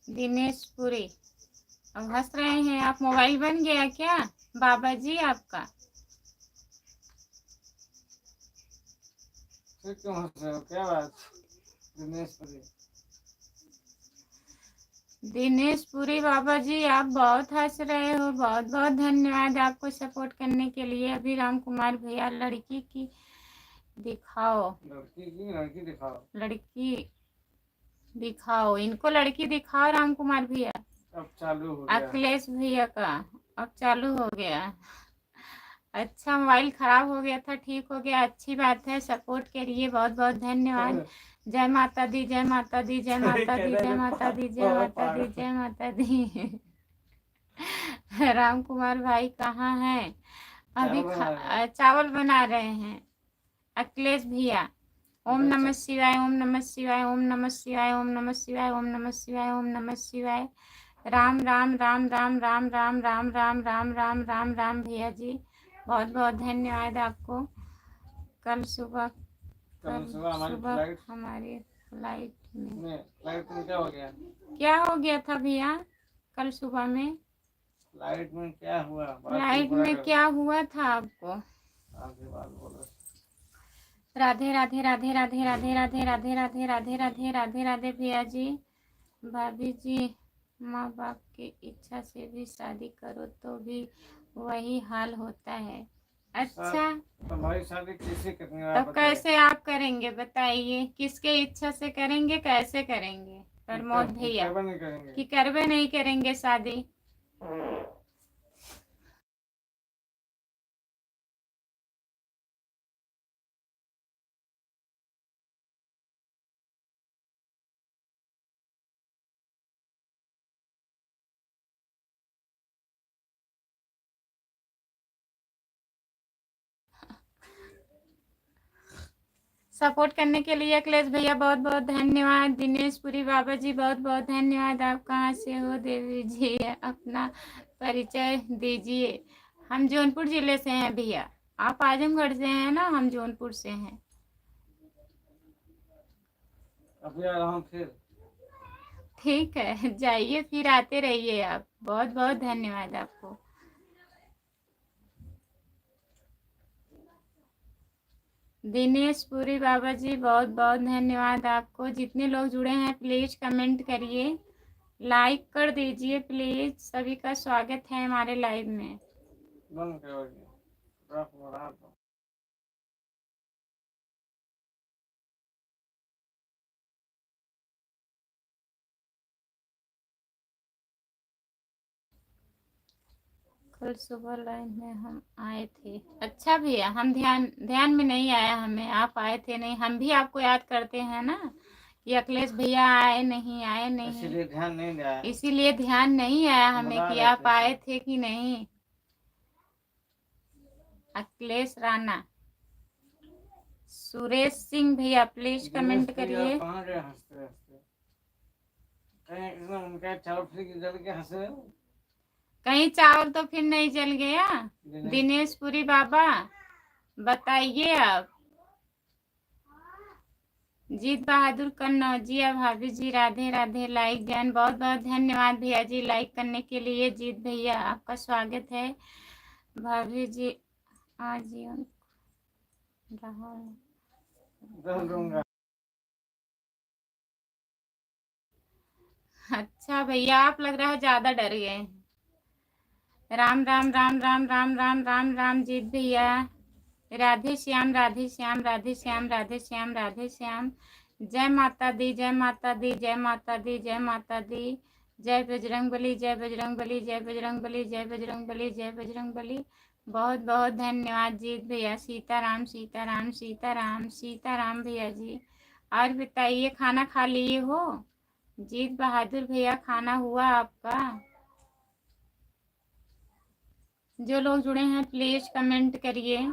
दिनेश पुरी, अब हंस रहे हैं आप, मोबाइल बन गया क्या बाबा जी आपका? फिर क्यों हंस रहे हो, क्या बात? दिनेश पुरी, दिनेश पुरी बाबा जी, आप बहुत हंस रहे हो। बहुत बहुत धन्यवाद आपको सपोर्ट करने के लिए। अभी राम कुमार भैया, लड़की की दिखाओ, लड़की दिखाओ, लड़की दिखाओ, इनको लड़की दिखाओ राम कुमार भैया। अब चालू हो गया। अखिलेश भैया का अब चालू हो गया। अच्छा, मोबाइल खराब हो गया था, ठीक हो गया, अच्छी बात है। सपोर्ट के लिए बहुत बहुत धन्यवाद। जय माता दी, जय माता दी, जय माता दी, जय माता दी, जय माता दी, जय माता दी। राम कुमार भाई कहाँ हैं? अभी चावल बना रहे हैं। अखिलेश भैया, ओम नमः शिवाय, ओम नमः शिवाय, ओम नमः शिवाय, ओम नमः शिवाय, ओम नमः शिवाय, ओम नमः शिवाय। राम राम राम राम राम राम राम राम राम राम राम राम भैया जी, बहुत बहुत धन्यवाद आपको। कल सुबह हमारी फ्लाइट में क्या हो गया? क्या हो गया था भैया? कल सुबह में फ्लाइट में क्या हुआ? फ्लाइट में क्या हुआ था आपको? राधे राधे राधे राधे राधे राधे राधे राधे राधे राधे राधे राधे भैया जी। भाभी जी, माँ बाप की इच्छा से भी शादी करो तो भी वही हाल होता है। अच्छा, तो भाई शादी किसे करनी है? तो कैसे आप करेंगे बताइए? किसके इच्छा से करेंगे, कैसे करेंगे प्रमोद भैया? कि करवे नहीं करेंगे शादी? सपोर्ट करने के लिए अखिलेश भैया बहुत बहुत धन्यवाद। दिनेश पुरी बाबा जी, बहुत बहुत धन्यवाद। आप कहाँ से हो देवी जी, अपना परिचय दीजिए। हम जौनपुर जिले से हैं भैया, आप आजमगढ़ से हैं ना? हम जौनपुर से हैं। अभी आ रहा हूँ फिर। ठीक है, जाइए फिर आते रहिए आप। बहुत बहुत धन्यवाद आपको। दिनेश पुरी बाबा जी, बहुत बहुत धन्यवाद आपको। जितने लोग जुड़े हैं प्लीज कमेंट करिए, लाइक कर दीजिए प्लीज। सभी का स्वागत है हमारे लाइव में। कल सुबह लाइन में हम आए थे। अच्छा भैया, हम ध्यान में नहीं आया हमें, आप आए थे नहीं। हम भी आपको याद करते हैं ना कि अखिलेश भैया आए नहीं, आए नहीं, इसीलिए ध्यान नहीं आया। इसीलिए ध्यान नहीं आया हमें कि आप आए थे कि नहीं। अखिलेश राणा, सुरेश सिंह भैया प्लीज कमेंट करिए। कहीं चावल तो फिर नहीं जल गया? दिनेश दिनेश पुरी बाबा बताइए आप। जीत बहादुर कन्नौजिया भाभी जी राधे राधे, लाइक जैन बहुत बहुत धन्यवाद भैया जी लाइक करने के लिए। जीत भैया आपका स्वागत है। भाभी जी आजीवन रहा दल दूंगा। अच्छा भैया आप लग रहा है ज्यादा डर गए हैं। राम राम राम राम राम राम राम राम जीत भैया। राधे श्याम राधे श्याम राधे श्याम राधे श्याम राधे श्याम। जय माता दी जय माता दी जय माता दी जय माता दी। जय बजरंग बली जय बजरंग बली जय बजरंग बली जय बजरंग बली जय बजरंग बली। बहुत बहुत धन्यवाद जीत भैया। सीताराम सीताराम सीताराम सीताराम भैया जी। और बताइए खाना खा लिए हो? जीत बहादुर भैया खाना हुआ आपका? जो लोग जुड़े हैं प्लीज कमेंट करिए।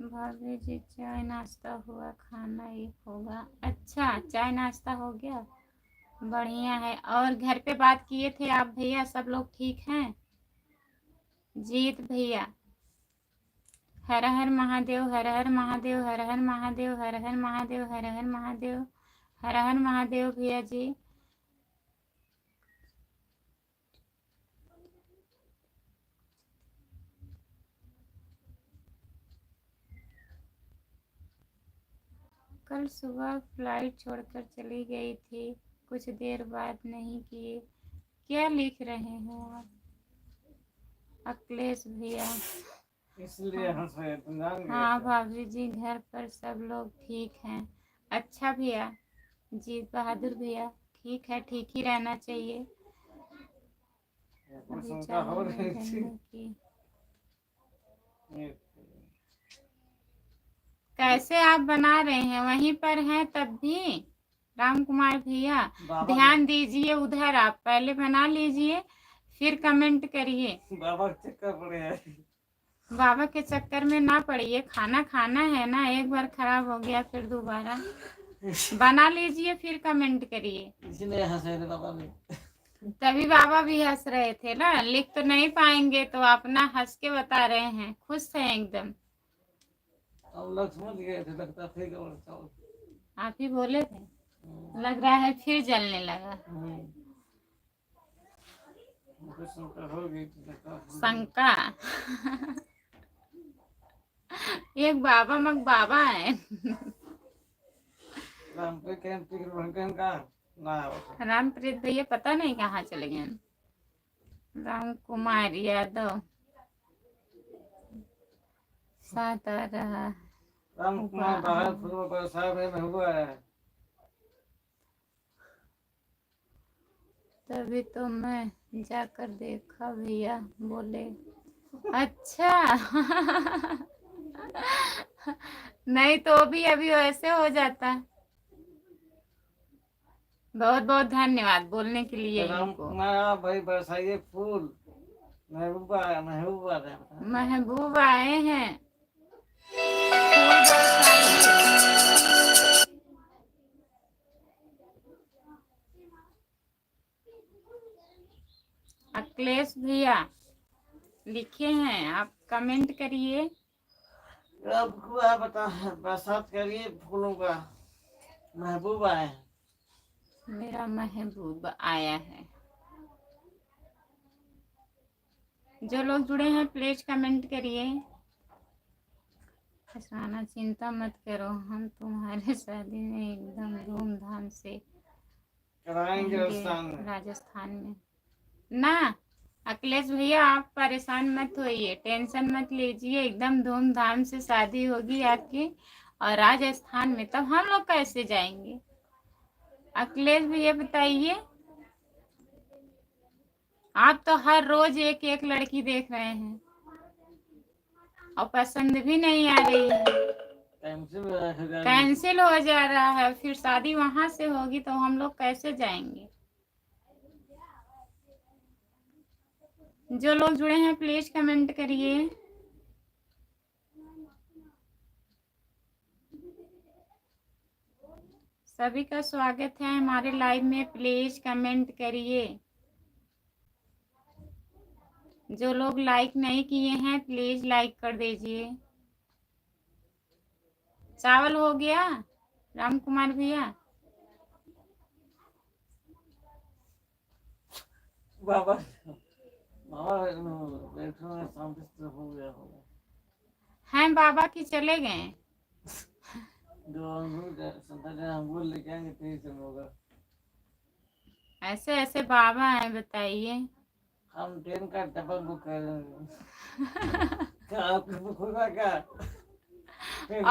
भाभी जी चाय नाश्ता हुआ, खाना एक होगा। अच्छा चाय नाश्ता हो गया, बढ़िया है। और घर पे बात किए थे आप भैया, सब लोग ठीक हैं? जीत भैया हर हर महादेव हर हर महादेव हर हर महादेव हर हर महादेव हर हर महादेव हर हर महादेव भैया जी। कल सुबह फ्लाइट छोड़कर चली गई थी, कुछ देर बाद नहीं किए। क्या लिख रहे हैं आप? अखिलेश भैया इसलिए हंस रहे तुम जान गए हाँ थे। भाभी जी घर पर सब लोग ठीक हैं। अच्छा भैया जीत बहादुर भैया ठीक है, ठीक ही रहना चाहिए। अभी शंका हो चावल रही में थी। गन्ने की कैसे आप बना रहे हैं? वहीं पर हैं तब भी? राम कुमार भैया बाबा ध्यान दीजिए उधर, आप पहले बना लीजिए फिर कमेंट करिए। बाबा के चक्कर पड़े हैं। बाबा के चक्कर में ना पड़िए, खाना खाना है ना, एक बार खराब हो गया फिर दोबारा बना लीजिए फिर कमेंट करिए। इसलिए हंस रहे थे बाबा भी। तभी बाबा भी हंस रहे थे ना, लिख तो नहीं पाएंगे तो अपना हंस के बता रहे हैं, खुश हैं एकदम। हम लोग समझ गए थे, लगता फिर आप ही बोले थे, लग रहा है फिर जलने लगा। शंका हो गई थी, लगता शंका एक बाबा मग बाबा है। रामप्रीत भैया पता नहीं कहाँ चले गए। राम कुमार यादव साथ आ रहा राम कुमार बाहर पूर्व पर साहब में हुआ है। तभी तो मैं जाकर देखा भैया बोले अच्छा नहीं तो भी अभी वैसे हो जाता। बहुत बहुत धन्यवाद बोलने के लिए राम इनको। कुमार भाई बरसाइए फूल। महबूबा महबूबा महबूब आए हैं, फूल बरसाइए। अखिलेश भैया लिखे हैं, आप कमेंट करिए। आपको बता बरसात करिए फूलों का। महबूब आए हैं। मेरा महबूब आया है। जो लोग जुड़े हैं प्लीज कमेंट करिए। हसाना चिंता मत करो, हम तुम्हारे शादी में एकदम धूमधाम से कराएंगे रहेंगे राजस्थान में ना। अखिलेश भैया आप परेशान मत होइए, टेंशन मत लीजिए, एकदम धूमधाम से शादी होगी आपकी और राजस्थान में। तब हम लोग कैसे जाएंगे? अखिलेश भैया बताइए, आप तो हर रोज एक एक लड़की देख रहे हैं और पसंद भी नहीं आ रही है, कैंसिल हो जा रहा है, फिर शादी वहां से होगी तो हम लोग कैसे जाएंगे? जो लोग जुड़े हैं प्लीज कमेंट करिए। सभी का स्वागत है हमारे लाइव में। प्लीज कमेंट करिए। जो लोग लाइक नहीं किए हैं प्लीज लाइक कर दीजिए। चावल हो गया राम कुमार भैया? बाबा बाबा बैठो में शांति से हो गया होगा। हैं बाबा की चले गए? जो अंगूर लेके आएंगे तेरी से होगा। ऐसे ऐसे बाबा हैं बताइए। हम ट्रेन का डब्बा बुक कर रहे हैं। क्या आपका बुक होगा क्या?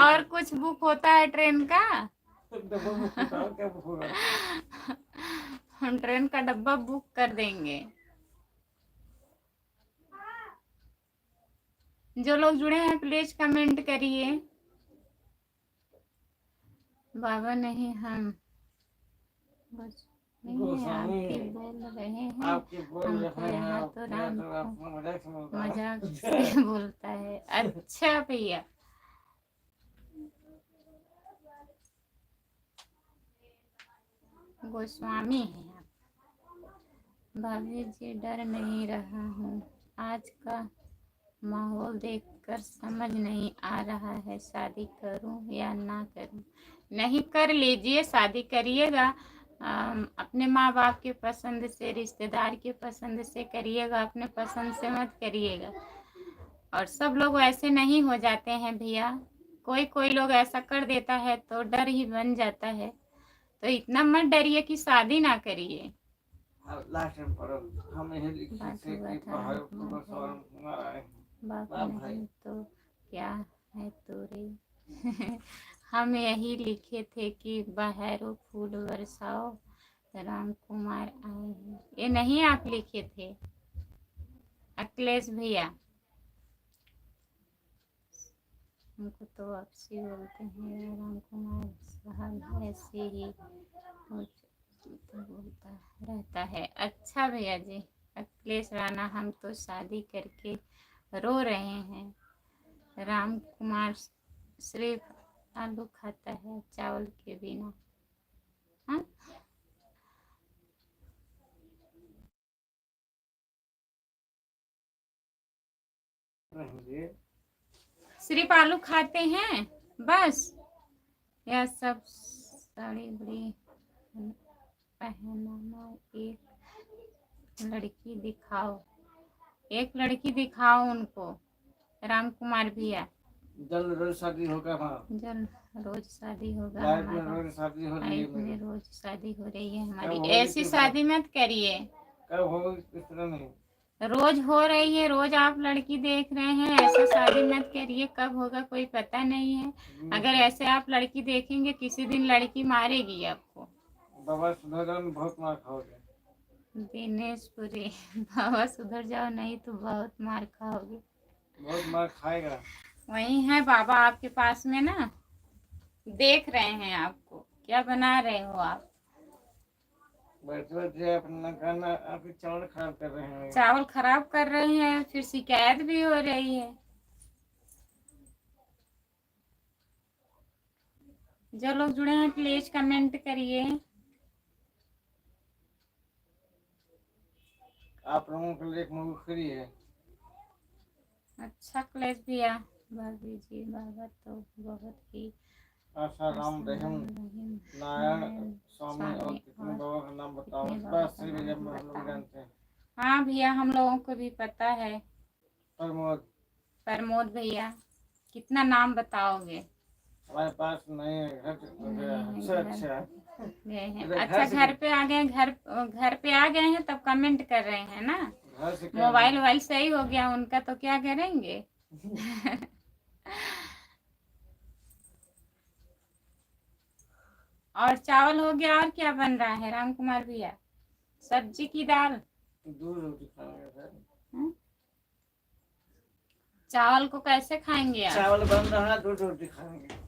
और कुछ बुक होता है ट्रेन का? डब्बा बुक होता है क्या बुक होगा? हम ट्रेन का डब्बा बुक कर देंगे। जो लोग जुड़े हैं प्लीज कमेंट करिए। बाबा नहीं हम बस नहीं गोस्वामी आपके बोल रहे हैं। आपके बोल हमको रहे हैं यहाँ आप तो क्या राम तो आपको मजाक से बोलता है। मजाक से बोलता है। अच्छा भैया गोस्वामी है आप। भाभी जी डर नहीं रहा हूँ। आज का माहौल देखकर समझ नहीं आ रहा है शादी करूं या ना करूं। नहीं कर लीजिए, शादी करिएगा अपने माँ बाप के पसंद से, रिश्तेदार के पसंद से करिएगा, अपने पसंद से मत करिएगा। और सब लोग वैसे नहीं हो जाते हैं भैया, कोई कोई लोग ऐसा कर देता है तो डर ही बन जाता है। तो इतना मत डरिए कि शादी ना करिए। लास्ट टाइम पढ़ो हम यही लिखे बात थे हुआ कि था बाहर रामकुमार ऊपर सवाल भैया, आए बाप बाप भाई नहीं तो क्या है तोरे। हम यही लिखे थे कि बहारो फूल बरसाओ राम कुमार आए हैं। ये नहीं आप लिखे थे अखिलेश भैया? हमको तो आपसे बोलते हैं राम कुमार साहब, ऐसे ही तो बोलता रहता है। अच्छा भैया जी अखिलेश राणा, हम तो शादी करके रो रहे हैं। राम कुमार सिर्फ आलू खाता है चावल के बिना। हाँ रहेंगे। सिर्फ आलू खाते हैं बस? यह सब साड़ी बड़ी पहनाना। एक लड़की दिखाओ, एक लड़की दिखाओ उनको राम कुमार भैया। जल्द रोज शादी होगा वहाँ। जल रोज शादी होगा लाइफ में हमारा। रोज शादी हो रही है लाइफ में मेरी। रोज शादी हो रही है कब हमारी। होगी ऐसी किस तरह? शादी मत करिए। कब होगी किस तरह नहीं? रोज हो रही है, रोज आप लड़की देख रहे हैं, ऐसे शादी मत करिए। कब होगा कोई पता नहीं है। अगर ऐसे आप लड़की देखेंगे किसी दिन लड़की मारेगी आपको। बाबा सुधर में बहुत मार खाओगे। दिनेशपुरी बाबा सुधर जाओ नहीं तो बहुत मार खाओगे। बहुत मार खाएगा। वही है बाबा आपके पास में ना, देख रहे हैं आपको। क्या बना रहे हो आप? बैठे बैठे अपना खाना आपके चावल खराब कर रहे हैं। चावल खराब कर रहे हैं, फिर शिकायत भी हो रही है। जो लोग जुड़े हैं प्लीज कमेंट करिए। आप लोगों के लिए एक मूवी फ्री है। अच्छा क्लेश भैया। भाभी जी बाबा तो बहुत ही आसाराम रहीम नारायण स्वामी और कितने बाबा का नाम बताओ। बस श्री विजय हम लोग जानते हैं। हाँ भैया हम लोगों को भी पता है। प्रमोद। प्रमोद भैया कितना नाम बताओगे? हमारे पास नहीं है घर हो गया। अच्छा अच्छा गए हैं। इधर अच्छा से घर पे आ गए, घर पे आ गए हैं तब कमेंट कर रहे हैं ना। घर से क्या मोबाइल वोबाइल सही हो गया उनका तो क्या करेंगे। और चावल हो गया, और क्या बन रहा है राम कुमार भैया? सब्जी की दाल? दूध रोटी खाएंगे सर। चावल को कैसे खाएंगे आप? चावल बन रहा है, दूध रोटी खाएंगे।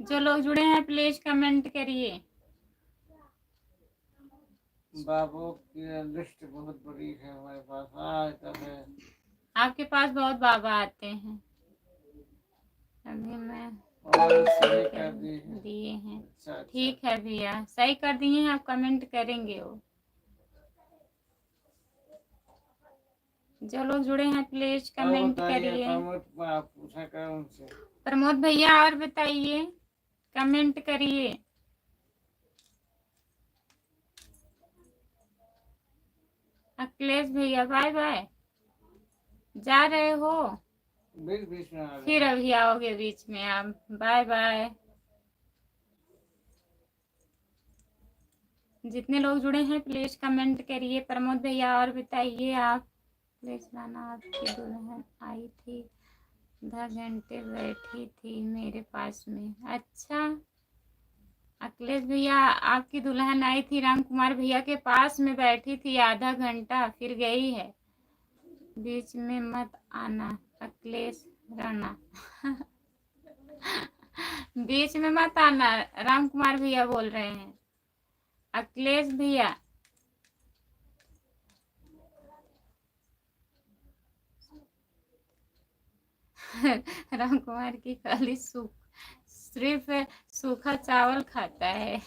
जो लोग जुड़े हैं प्लीज कमेंट करिए। बाबू की लिस्ट बहुत बड़ी है हमारे पास। हाँ तो है। आपके पास बहुत बाबा आते हैं। अभी मैं और सही कर दिए हैं। अच्छा ठीक है भैया, सही कर दिए हैं, आप कमेंट करेंगे वो। जो लोग जुड़े हैं प्लीज कमेंट करिए। पूछा कर उनसे। प्रमोद भैया और बताइए, कमेंट करिए। अखिलेश भैया बाय बाय, जा रहे हो? बीच बीच में आ रहे फिर हैं। अभी आओगे बीच में आप? Bye bye. जितने लोग जुड़े हैं प्लीज कमेंट करिए। प्रमोद भैया और बताइए आप। प्लीज लाना, आपकी दुल्हन आई थी, 10 घंटे बैठी थी मेरे पास में। अच्छा अखिलेश भैया, आपकी दुल्हन आई थी राम कुमार भैया के पास में, बैठी थी आधा घंटा, फिर गई है। बीच में मत आना अखिलेश राणा। बीच में मत आना, राम कुमार भैया बोल रहे हैं। अखिलेश भैया राम कुमार की खाली सिर्फ सूखा चावल खाता है,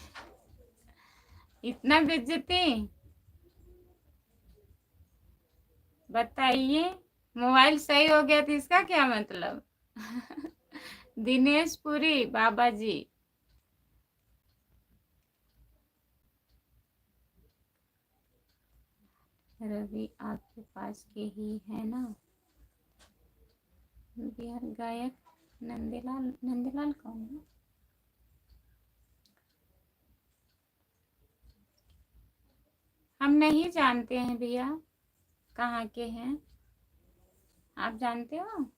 इतना बेइज्जती। बताइए, मोबाइल सही हो गया तो इसका क्या मतलब? दिनेश पुरी बाबा जी, रवि आपके पास के ही है ना? बिहार गायक नंदीलाल, नंदीलाल कौन है? हम नहीं जानते हैं भैया, कहाँ के हैं? आप जानते हो?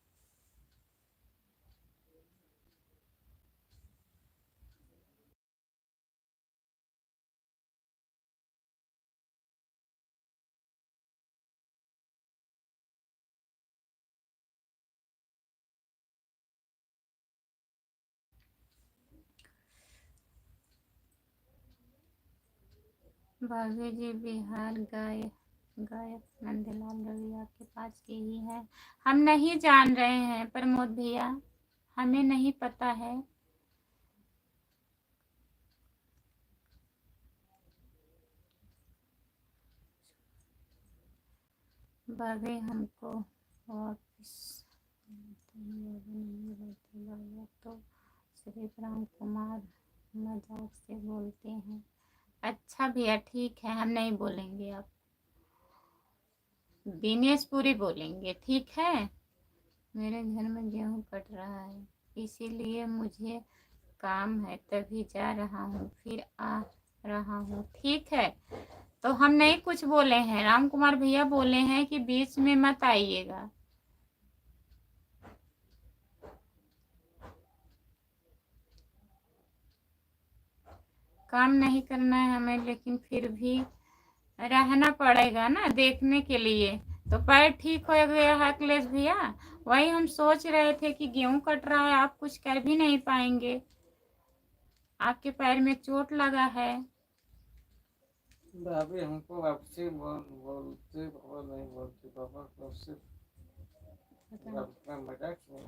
भाभी जी बिहार गायक नंदलाल रवि आपके पास के ही है। हम नहीं जान रहे हैं प्रमोद भैया, हमें नहीं पता है। भाभी हमको वापिस तो सिर्फ राम कुमार मजाक से बोलते हैं। अच्छा भैया ठीक है, हम नहीं बोलेंगे, आप दिनेश पुरी बोलेंगे, ठीक है। मेरे घर में गेहूं कट रहा है, इसीलिए मुझे काम है, तभी जा रहा हूँ, फिर आ रहा हूँ। ठीक है, तो हम नहीं कुछ बोले हैं, राम कुमार भैया बोले हैं कि बीच में मत आइएगा। काम नहीं करना है हमें, लेकिन फिर भी रहना पड़ेगा ना देखने के लिए। तो पैर ठीक हो गया है अखिलेश भैया, वही हम सोच रहे थे कि गेहूं कट रहा है, आप कुछ कर भी नहीं पाएंगे, आपके पैर में चोट लगा है। भाभी हमको आपसे बोलते पापा नहीं बोलते, पापा को सिर्फ मजाक से।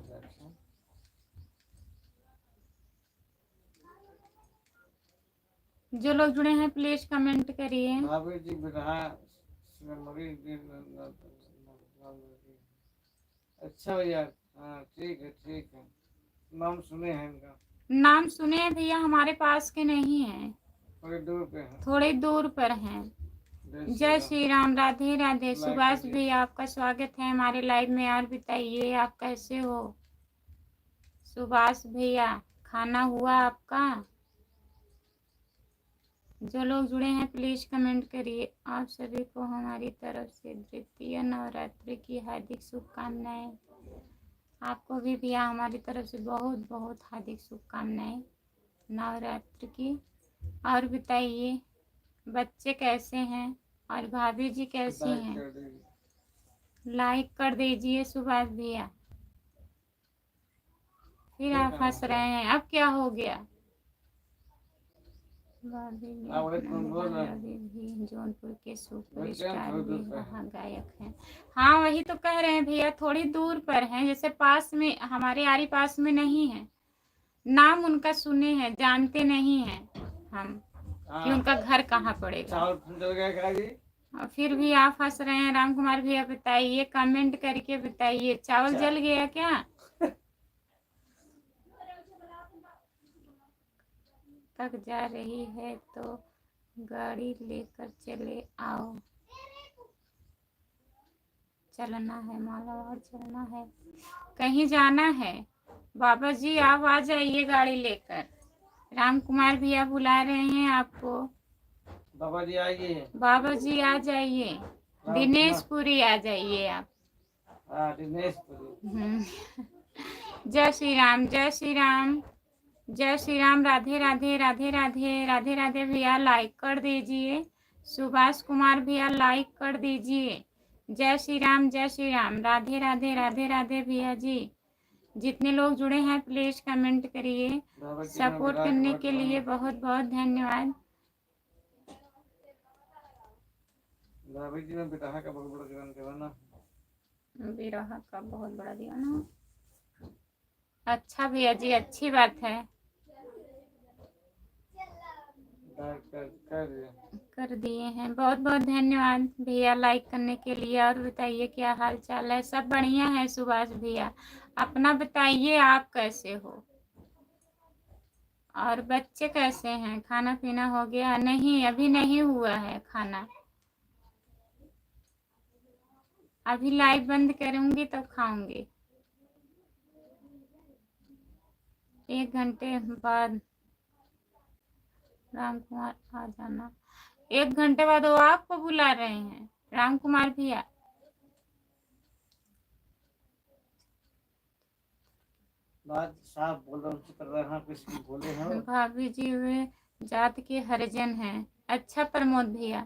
जो लोग जुड़े हैं प्लीज कमेंट करिए। भाभी जी बिरहा अच्छा भैया, हाँ ठीक है, नाम सुने हैं इनका? नाम सुने हैं भैया, हमारे पास के नहीं है, थोड़ी दूर पे हैं। थोड़ी दूर पर हैं। जय श्री राम, राधे राधे। सुभाष भैया आपका स्वागत है हमारे लाइव में। और बताइए आप कैसे हो सुभाष भैया, खाना हुआ आपका? जो लोग जुड़े हैं प्लीज कमेंट करिए। आप सभी को हमारी तरफ से द्वितीय नवरात्रि की हार्दिक शुभकामनाएं। आपको भी भैया हमारी तरफ से बहुत बहुत हार्दिक शुभकामनाएं नवरात्रि की। और बताइए बच्चे कैसे हैं और भाभी जी कैसी हैं? लाइक कर दीजिए सुभाष भैया। फिर आप हंस रहे हैं, अब क्या हो गया? भी जौनपुर के सुपर स्टार भी वहाँ गायक हैं। हाँ वही तो कह रहे हैं भैया, थोड़ी दूर पर हैं, जैसे पास में हमारे आरी पास में नहीं है, नाम उनका सुने हैं, जानते नहीं हैं हम कि हाँ, उनका घर कहाँ पड़ेगा। चावल जल गया क्या जी? और फिर भी आप हंस रहे हैं। राम कुमार भैया बताइए, कमेंट करके बताइए, चावल जल गया क्या? तक जा रही है तो गाड़ी लेकर चले आओ। चलना है मालावाड़, चलना है, कहीं जाना है। बाबा जी आप आ जाइए गाड़ी लेकर। राम कुमार भैया बुला रहे हैं आपको। बाबा जी आइए। बाबा जी आ जाइए। दिनेश पुरी आ जाइए आप। दिनेश पुरी। जय श्री राम, जय श्री राम, जय श्री राम। राधे राधे, राधे राधे, राधे राधे। भैया लाइक कर दीजिए। सुभाष कुमार भैया लाइक कर दीजिए। जय श्री राम, जय श्री राम। राधे राधे, राधे राधे भैया जी। जितने लोग जुड़े हैं प्लीज कमेंट करिए। सपोर्ट करने के लिए बहुत बहुत धन्यवाद। बाबा जी में बिरहा का बहुत बड़ा दीवाना दीवाना। बिरहा का बहुत बड़ा दीवाना। अच्छा भैया जी, अच्छी बात है। कर दिए हैं। बहुत बहुत धन्यवाद भैया लाइक करने के लिए। और बताइए क्या हाल चाल है? सब बढ़िया है सुभाष भैया। अपना बताइए, आप कैसे हो? और बच्चे कैसे हैं? खाना पीना हो गया? नहीं, अभी नहीं हुआ है खाना। अभी लाइव बंद करूंगी तब खाऊंगी। 1 घंटे बाद राम कुमार आ जाना। 1 घंटे बाद वो आपको बुला रहे हैं राम कुमार भैया। बात साफ बोलो, कर रहे हैं किसकी बोले हैं? भाभी जी वे जात के हरिजन हैं। अच्छा प्रमोद भैया।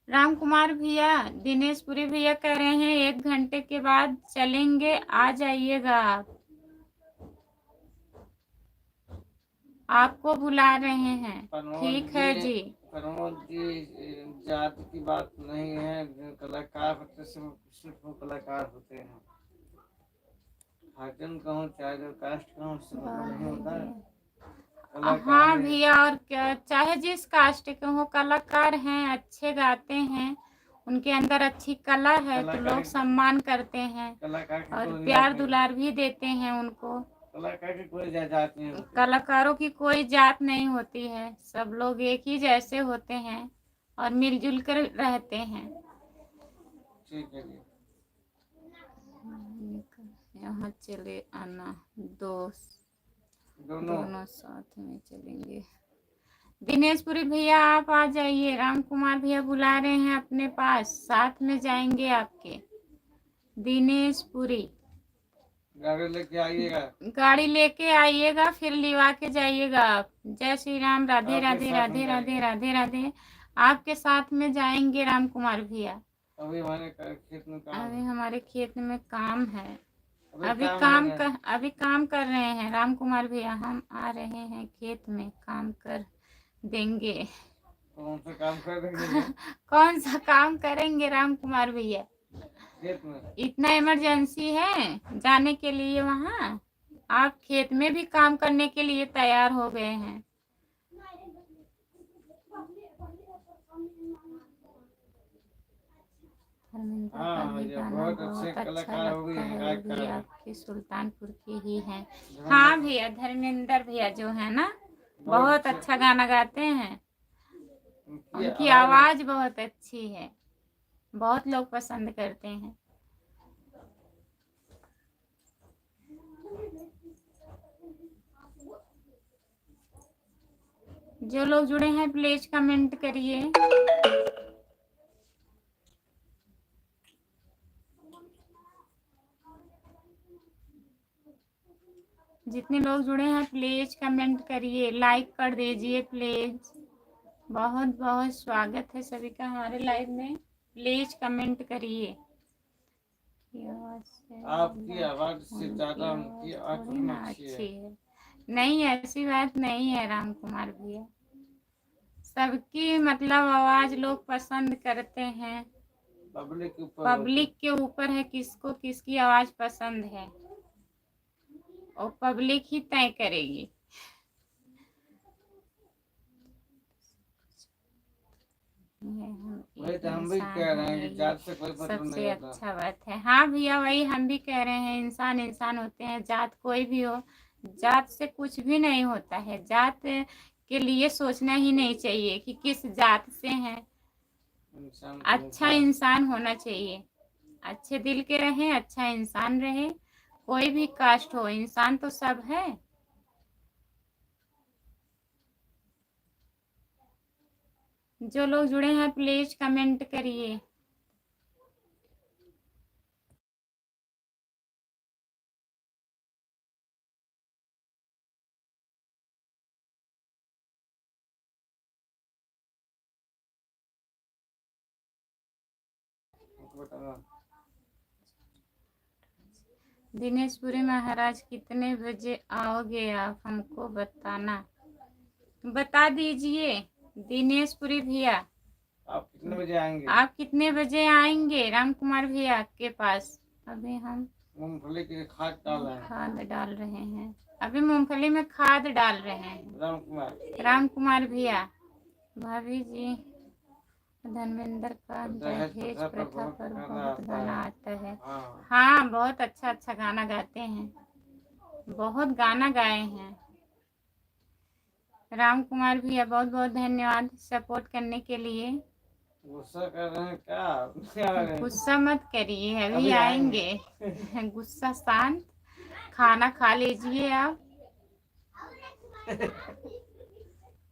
राम कुमार भैया, दिनेश पुरी भैया कह रहे हैं 1 घंटे के बाद चलेंगे, आ जाइएगा आप। आपको बुला रहे हैं। ठीक है जी। प्रमोद जी, जात की बात नहीं है। कलाकार होते सिर्फ वो कलाकार होते हैं। हाकिम कहूँ चाहे जो कास्ट कहूँ नहीं होता है। हाँ भैया, और क्या, चाहे जिस कास्ट के हो, कलाकार हैं, अच्छे गाते हैं, उनके अंदर अच्छी कला है तो लोग सम्मान करते हैं और प्यार दुलार भी देते हैं उनको। कलाकार की कोई जात नहीं होती। कलाकारों की कोई जात नहीं होती है, सब लोग एक ही जैसे होते हैं और मिलजुल कर रहते हैं। ठीक है जी। यहाँ चले आना, दोनों साथ में चलेंगे। दिनेश पुरी भैया आप आ जाइए। राम कुमार भैया बुला रहे हैं अपने पास, साथ में जाएंगे आपके। दिनेश पुरी गाड़ी लेके आइएगा। गाड़ी लेके आइएगा, फिर लिवा के जाइएगा आप। जय श्री राम, राधे राधे, राधे राधे, राधे राधे। आपके साथ में जाएंगे राम कुमार भैया। अभी हमारे खेत में काम अभी हमारे खेत में काम है। अभी काम कर रहे हैं राम कुमार भैया। हम आ रहे हैं खेत में, काम कर देंगे। कौन सा काम कर देंगे? कौन सा काम करेंगे राम कुमार भैया? खेत में इतना इमरजेंसी है जाने के लिए वहाँ? आप खेत में भी काम करने के लिए तैयार हो गए हैं। बहुत अच्छे कलाकार हो गए हैं। आपके सुल्तानपुर के ही हैं। हाँ भैया, धर्मेंद्र भैया जो है ना, बहुत अच्छा गाना गाते हैं। उनकी आवाज बहुत अच्छी है, बहुत लोग पसंद करते हैं। जो लोग जुड़े हैं प्लीज कमेंट करिए। जितने लोग जुड़े हैं प्लीज कमेंट करिए, लाइक कर दीजिए प्लीज। बहुत बहुत स्वागत है सभी का हमारे लाइव में। प्लीज कमेंट करिए। आपकी आवाज से ज्यादा उनकी आवाज अच्छी है। नहीं, ऐसी बात नहीं है राम कुमार भैया। सबकी मतलब आवाज लोग पसंद करते हैं। पब्लिक के ऊपर है किसको किसकी आवाज पसंद है। और पब्लिक ही तय करेगी। वही तो हम भी कह रहे हैं कि जात से कोई मतलब नहीं सबसे होता। अच्छा बात है। हाँ भैया, वही हम भी कह रहे हैं, इंसान इंसान होते हैं, जात कोई भी हो, जात से कुछ भी नहीं होता है। जात के लिए सोचना ही नहीं चाहिए कि किस जात से हैं। इंसान अच्छा इंसान होना चाहिए, अच्छे दिल के रहें, अच्छा इंसान रहे, कोई भी कास्ट हो, इंसान तो सब है। जो लोग जुड़े हैं प्लीज कमेंट करिए। दिनेशपुरी महाराज कितने बजे आओगे आप, हमको बताना, बता दीजिए दिनेशपुरी भैया। आप कितने बजे आएंगे? आप कितने बजे आएंगे राम कुमार भैया के पास? अभी हम मूंगफली की खाद डाल रहे हैं। खाद डाल रहे हैं, अभी मूंगफली में खाद डाल रहे हैं। राम कुमार भैया। भाभी जी, धर्मेंद्र का दहेज प्रथा पर बहुत गाना आता है। हाँ, बहुत अच्छा अच्छा गाना गाते हैं, बहुत गाना गाए हैं। राम कुमार भैया बहुत बहुत धन्यवाद सपोर्ट करने के लिए। गुस्सा कर रहे हैं क्या? गुस्सा मत करिए, अभी आएंगे। गुस्सा शांत, खाना खा लीजिए आप।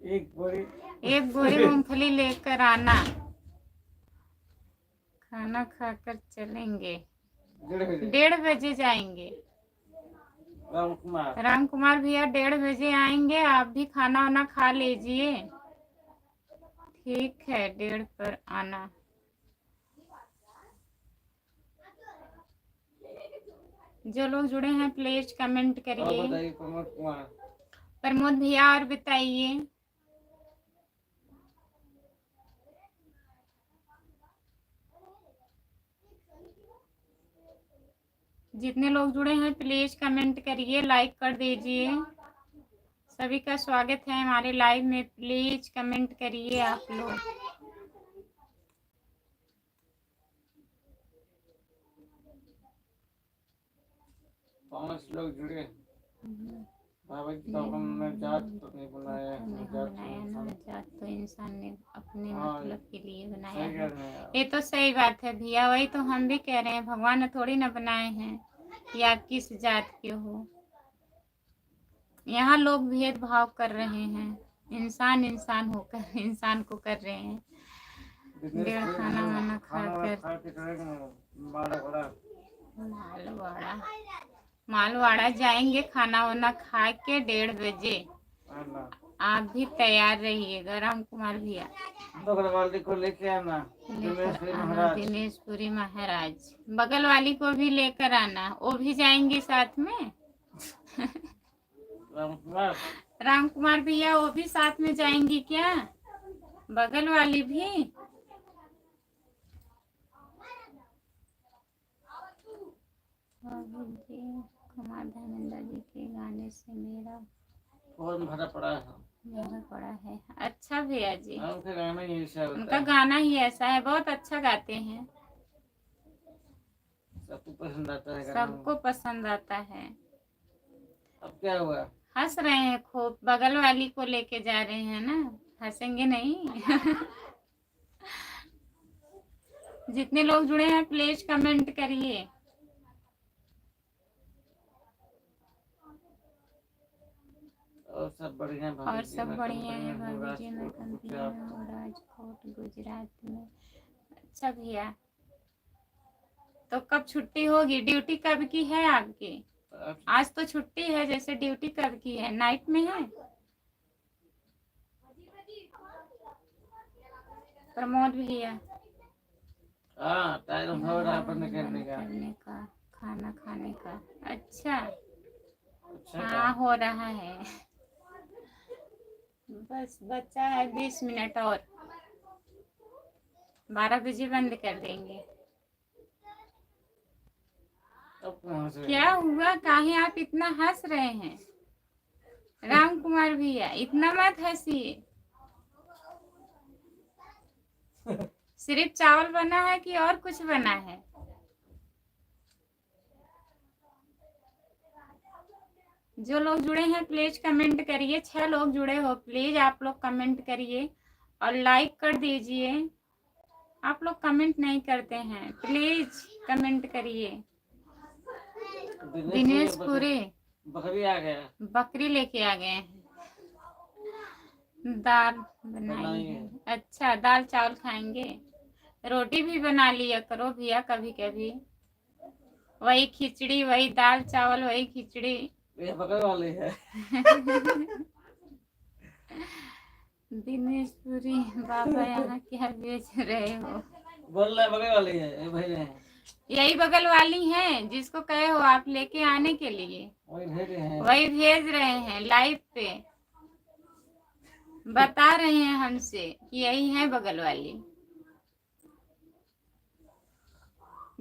एक बोरी मूंगफली लेकर आना, खाना खाकर चलेंगे। 1:30 बजे जाएंगे। राम कुमार भैया 1:30 बजे आएंगे, आप भी खाना वाना खा लीजिए। ठीक है, 1:30 पर आना। जो लोग जुड़े हैं प्लीज कमेंट करिए। प्रमोद भैया और बताइए। जितने लोग जुड़े हैं प्लीज कमेंट करिए, लाइक कर दीजिए। सभी का स्वागत है हमारे लाइव में, प्लीज कमेंट करिए आप लोग। पांच लोग जुड़े। बाबा जी तो हमने जात तो नहीं बनाया है, जात तो इंसान ने अपने मतलब के लिए बनाया है। ये तो सही बात है भैया, वही तो हम भी कह रहे हैं, भगवान ने थोड़ी ना बनाए हैं कि आप किस जात के हो। यहाँ लोग भेदभाव कर रहे हैं, इंसान इंसान होकर इंसान को कर रहे हैं। 1:30 खाना वाना खाकर मालवाड़ा जाएंगे, खाना वाना खा के 1:30 बजे। आप भी तैयार रहिएगा राम कुमार भैया। बगल वाली को लेके आना, दिनेशपुरी महाराज। बगल वाली को भी लेकर आना, वो भी जाएंगे साथ में। राम कुमार भैया वो भी साथ में जाएंगी क्या, बगल वाली भी? कुमार धर्मेंद्र जी के गाने से मेरा फोन भरा पड़ा है। अच्छा भैया जी, उनका गाना ही ऐसा है, बहुत अच्छा गाते हैं, सबको पसंद आता है। सबको पसंद आता है। अब क्या हुआ? हंस रहे हैं खूब, बगल वाली को लेके जा रहे हैं ना, हंसेंगे नहीं। जितने लोग जुड़े हैं प्लीज कमेंट करिए। और सब बढ़िया है भाभी जी, मैं कंपनी में हूँ, राजकोट गुजरात में। अच्छा भैया, तो कब छुट्टी होगी? ड्यूटी कब की है आपकी? आज तो छुट्टी है, जैसे ड्यूटी कब की है? नाइट में है? प्रमोद भैया, टाइम हो रहा करने का खाना खाने का। अच्छा हाँ, हो रहा है, बस बचा है 20 मिनट और, 12 बजे बंद कर देंगे। अब कहाँ से क्या हुआ, काहे आप इतना हंस रहे हैं? राम कुमार भैया इतना मत हंसिए। सिर्फ चावल बना है कि और कुछ बना है? जो लोग जुड़े हैं प्लीज कमेंट करिए। 6 लोग जुड़े हो, प्लीज आप लोग कमेंट करिए और लाइक कर दीजिए। आप लोग कमेंट नहीं करते हैं, प्लीज कमेंट करिए। दिनेश पुरी बकरी आ गया, बकरी लेके आ गए हैं। दाल बनाई है। अच्छा, दाल चावल खाएंगे। रोटी भी बना लिया करो भैया कभी कभी। वही खिचड़ी, वही दाल चावल, वही खिचड़ी। ये बकरी वाली है। दिनेश पुरी बाबा यहाँ क्या बेच रहे हो? बोल रहे बकरी वाली है, ये भेज रहे हैं। यही बगल वाली है जिसको कहे हो आप लेके आने के लिए, वही भेज रहे हैं। वही भेज रहे हैं लाइव पे, बता रहे हैं हमसे कि यही है बगल वाली।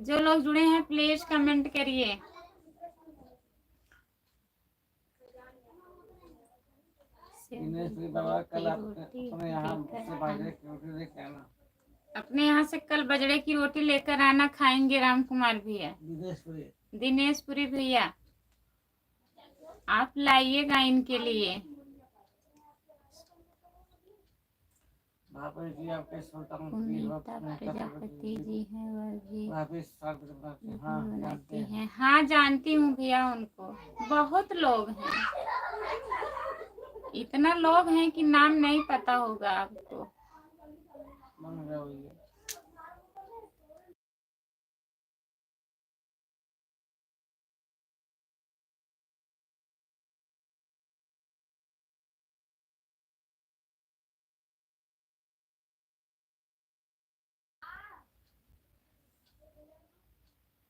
जो लोग जुड़े हैं प्लीज कमेंट करिए। बाबा कल अपने यहाँ से बाजरे की रोटी लेके आना। अपने यहाँ से कल बजरे की रोटी लेकर आना, खाएंगे राम कुमार भैया। दिनेश पुरी भैया आप लाइएगा इनके लिए। प्रजापति जी हैं, वह भी बनाती हैं। हाँ जानती हूँ भैया उनको, बहुत लोग हैं, इतना लोग हैं कि नाम नहीं पता होगा आपको।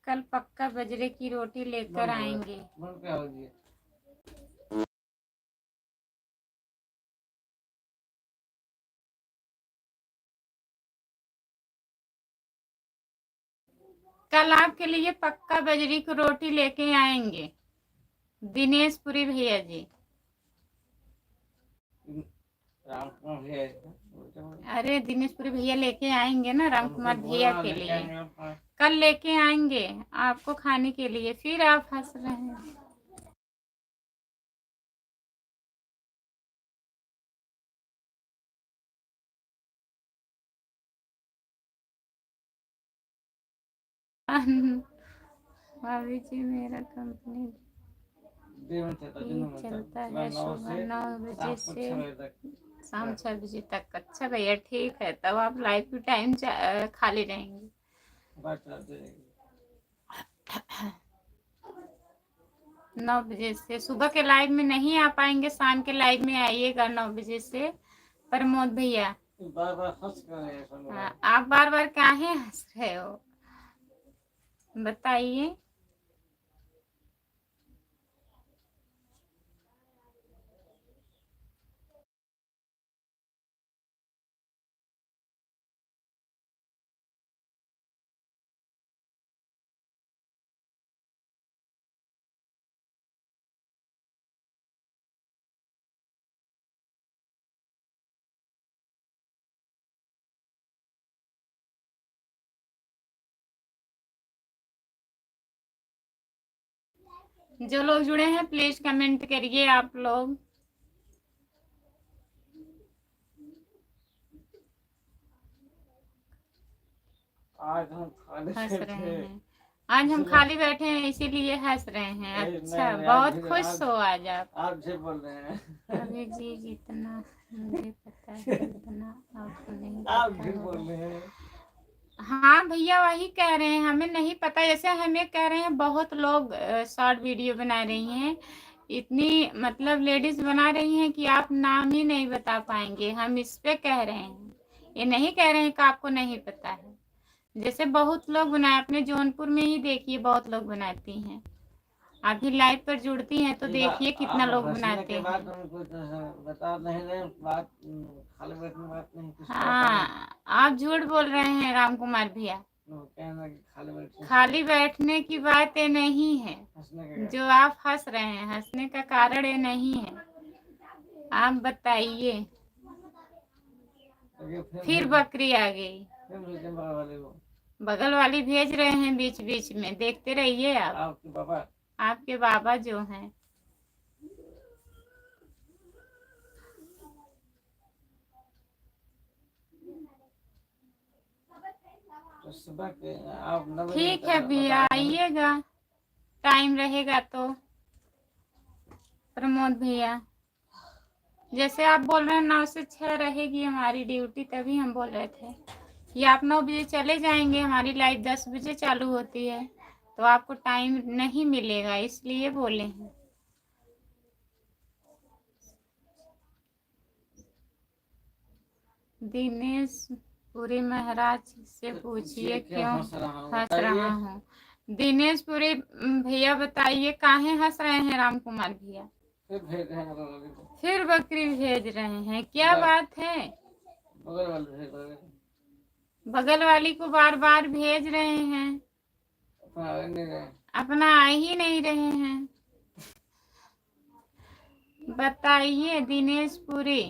कल पक्का बजरे की रोटी लेकर आएंगे। कल आपके लिए पक्का बजरी की रोटी लेके आएंगे दिनेश पुरी भैया जी। अरे दिनेश पुरी भैया लेके आएंगे ना राम कुमार भैया के लिए, कल लेके आएंगे आपको खाने के लिए। फिर आप हंस रहे हैं। भाभी जी मेरा कंपनी चलता है सुबह 9 बजे से शाम 6 बजे तक। अच्छा भैया ठीक है, तब आप लाइव की टाइम खाली रहेंगे। 9 बजे से सुबह के लाइव में नहीं आ पाएंगे, शाम के लाइव में आइएगा 9 बजे से। प्रमोद भैया बार बार हंस रहे हैं। आप बार बार काहे हंस रहे हो बताइए। जो लोग जुड़े हैं प्लीज कमेंट करिए आप लोग। आज हम खाली हंस रहे बैठे हैं, आज हम खाली बैठे हैं इसीलिए हंस रहे हैं। अच्छा बहुत खुश हो आज आप झे बोल रहे हैं। अभी जी जितना मुझे पता है उतना आपको नहीं आप पता झे बोल होगा। रहे हैं। हाँ भैया वही कह रहे हैं, हमें नहीं पता। जैसे हमें कह रहे हैं बहुत लोग शॉर्ट वीडियो बना रही हैं, इतनी मतलब लेडीज बना रही हैं कि आप नाम ही नहीं बता पाएंगे। हम इस पे कह रहे हैं, ये नहीं कह रहे हैं कि आपको नहीं पता है। जैसे बहुत लोग बनाए, अपने जौनपुर में ही देखिए बहुत लोग बनाती हैं। अभी लाइव पर जुड़ती हैं तो देखिए कितना लोग बनाते हैं। बता नहीं रहे बात, खाली बैठने बात नहीं। हाँ आप झूठ बोल रहे हैं राम कुमार भैया। वो कहना कि खाली बैठे खाली बैठने की बात ये नहीं है, हंसने का जो आप हंस रहे हैं हंसने का कारण ये नहीं है। आप बताइए। फिर बकरी आ गई। फिर भेजे बगल वाले को। बगल वाली भेज रहे हैं बीच बीच में, देखते रहिए आप। आपके पापा आपके बाबा जो हैं। तो सुबह के आप 9 बजे ठीक है भैया, आइएगा टाइम रहेगा तो। प्रमोद भैया, जैसे आप बोल रहे हैं 9 से 6 रहेगी हमारी ड्यूटी, तभी हम बोल रहे थे। या आप 9 बजे चले जाएंगे, हमारी लाइव 10 बजे चालू होती है, तो आपको टाइम नहीं मिलेगा, इसलिए बोले हैं। दिनेश पुरी महाराज से पूछिए क्यों हंस रहा हूँ। दिनेश पुरी भैया बताइए काहे हंस रहे हैं राम कुमार भैया। फिर बकरी भेज रहे हैं, क्या बात है। बगल वाली को बार बार भेज रहे हैं, अपना आ ही नहीं रहे हैं। बताइए दिनेश पुरी।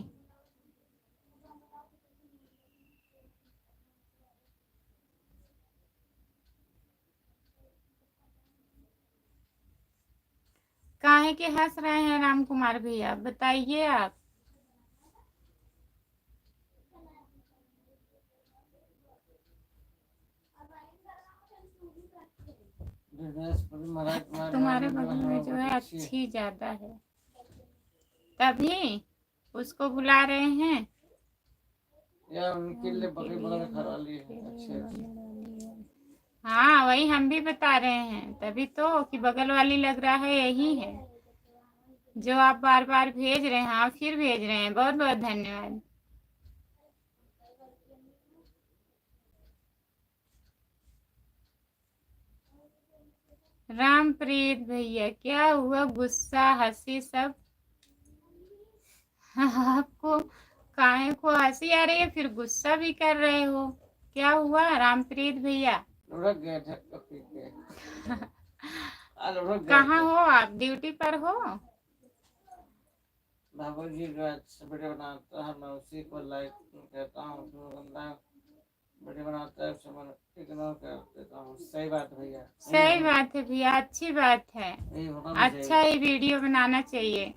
काहे के हंस रहे हैं राम कुमार भैया, बताइए आप। तुम्हारे बगल में जो है अच्छी ज्यादा है, तभी उसको बुला रहे हैं। या उनके लिए बकरी बकरी खा ली है। अच्छे हाँ वही हम भी बता रहे हैं, तभी तो कि बगल वाली लग रहा है यही है जो आप बार बार भेज रहे हैं। हाँ फिर भेज रहे हैं, बहुत बहुत धन्यवाद। रामप्रीत भैया क्या हुआ, गुस्सा हंसी सब। आपको काहे को हंसी आ रही है, फिर गुस्सा भी कर रहे हो, क्या हुआ रामप्रीत भैया। कहाँ हो आप, ड्यूटी पर हो। बाबू जी जो वीडियो बनाता है मैं उसी को लाइक कहता हूँ, वीडियो बनाता है उसे मैं इग्नोर कर देता हूँ। सही बात भैया, सही बात है भैया, अच्छी बात है। अच्छा ही वीडियो बनाना चाहिए,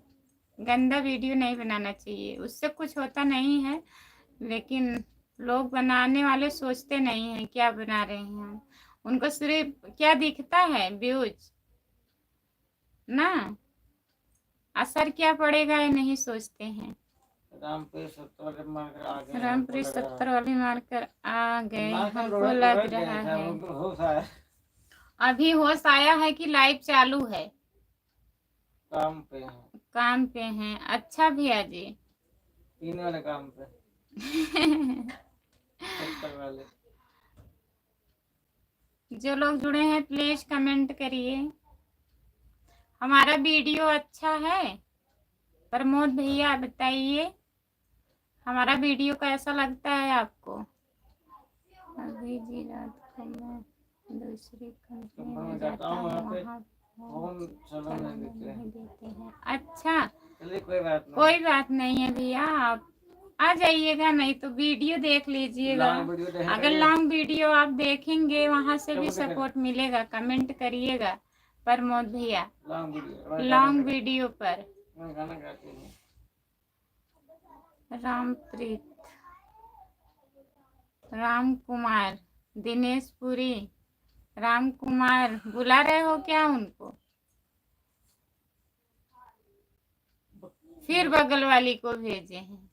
गंदा वीडियो नहीं बनाना चाहिए, उससे कुछ होता नहीं है। लेकिन लोग बनाने वाले सोचते नहीं हैं क्या बना रहे हैं हम, उनको सिर्फ क्या दिखता है, व्यूज ना, असर क्या पड़ेगा ये नहीं सोचते हैं। रामप्रीत 70 वाली मारकर आ गए, हमको लग रहा है अभी होश आया है कि लाइव चालू है। काम पे हैं। अच्छा भैया जी, 3 वाले काम पे। 70 वाले। जो लोग जुड़े हैं प्लीज कमेंट करिए। हमारा वीडियो अच्छा है। प्रमोद भैया बताइए हमारा वीडियो कैसा लगता है आपको। अभी जी रात को मैं दूसरी कंपनी में जाता हूँ, वहाँ फोन नहीं देते हैं। अच्छा कोई बात नहीं है भैया, आप आ जाइएगा, नहीं तो वीडियो देख लीजिएगा। अगर लॉन्ग वीडियो आप देखेंगे वहां से भी सपोर्ट मिलेगा, कमेंट करिएगा प्रमोद भैया लॉन्ग वीडियो पर। रामप्रीत, राम कुमार, दिनेश पुरी, राम कुमार बुला रहे हो क्या उनको। फिर बगल वाली को भेजे हैं,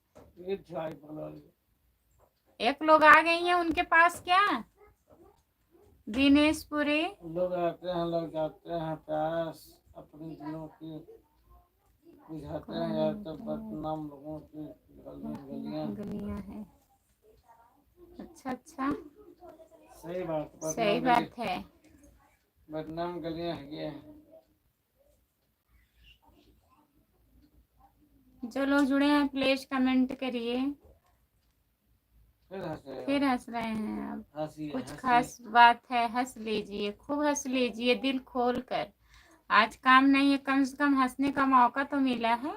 एक लोग आ गई हैं उनके पास क्या। दिनेश पुरी लोग आते हैं लोग जाते हैं, प्यास अपनी दिलों की बुझाते हैं, या तो बदनाम लोगों की गलियां हैं। अच्छा अच्छा सही बात है। बदनाम गलियां हैं। जो लोग जुड़े हैं प्लीज कमेंट करिए। फिर हंस रहे फिर हो। हंस रहे हैं आप। हंसिए कुछ हंसिए। खास बात है? हंस लीजिए, खूब हंस लीजिए दिल खोल कर। आज काम नहीं है, कम से कम हंसने का मौका तो मिला है।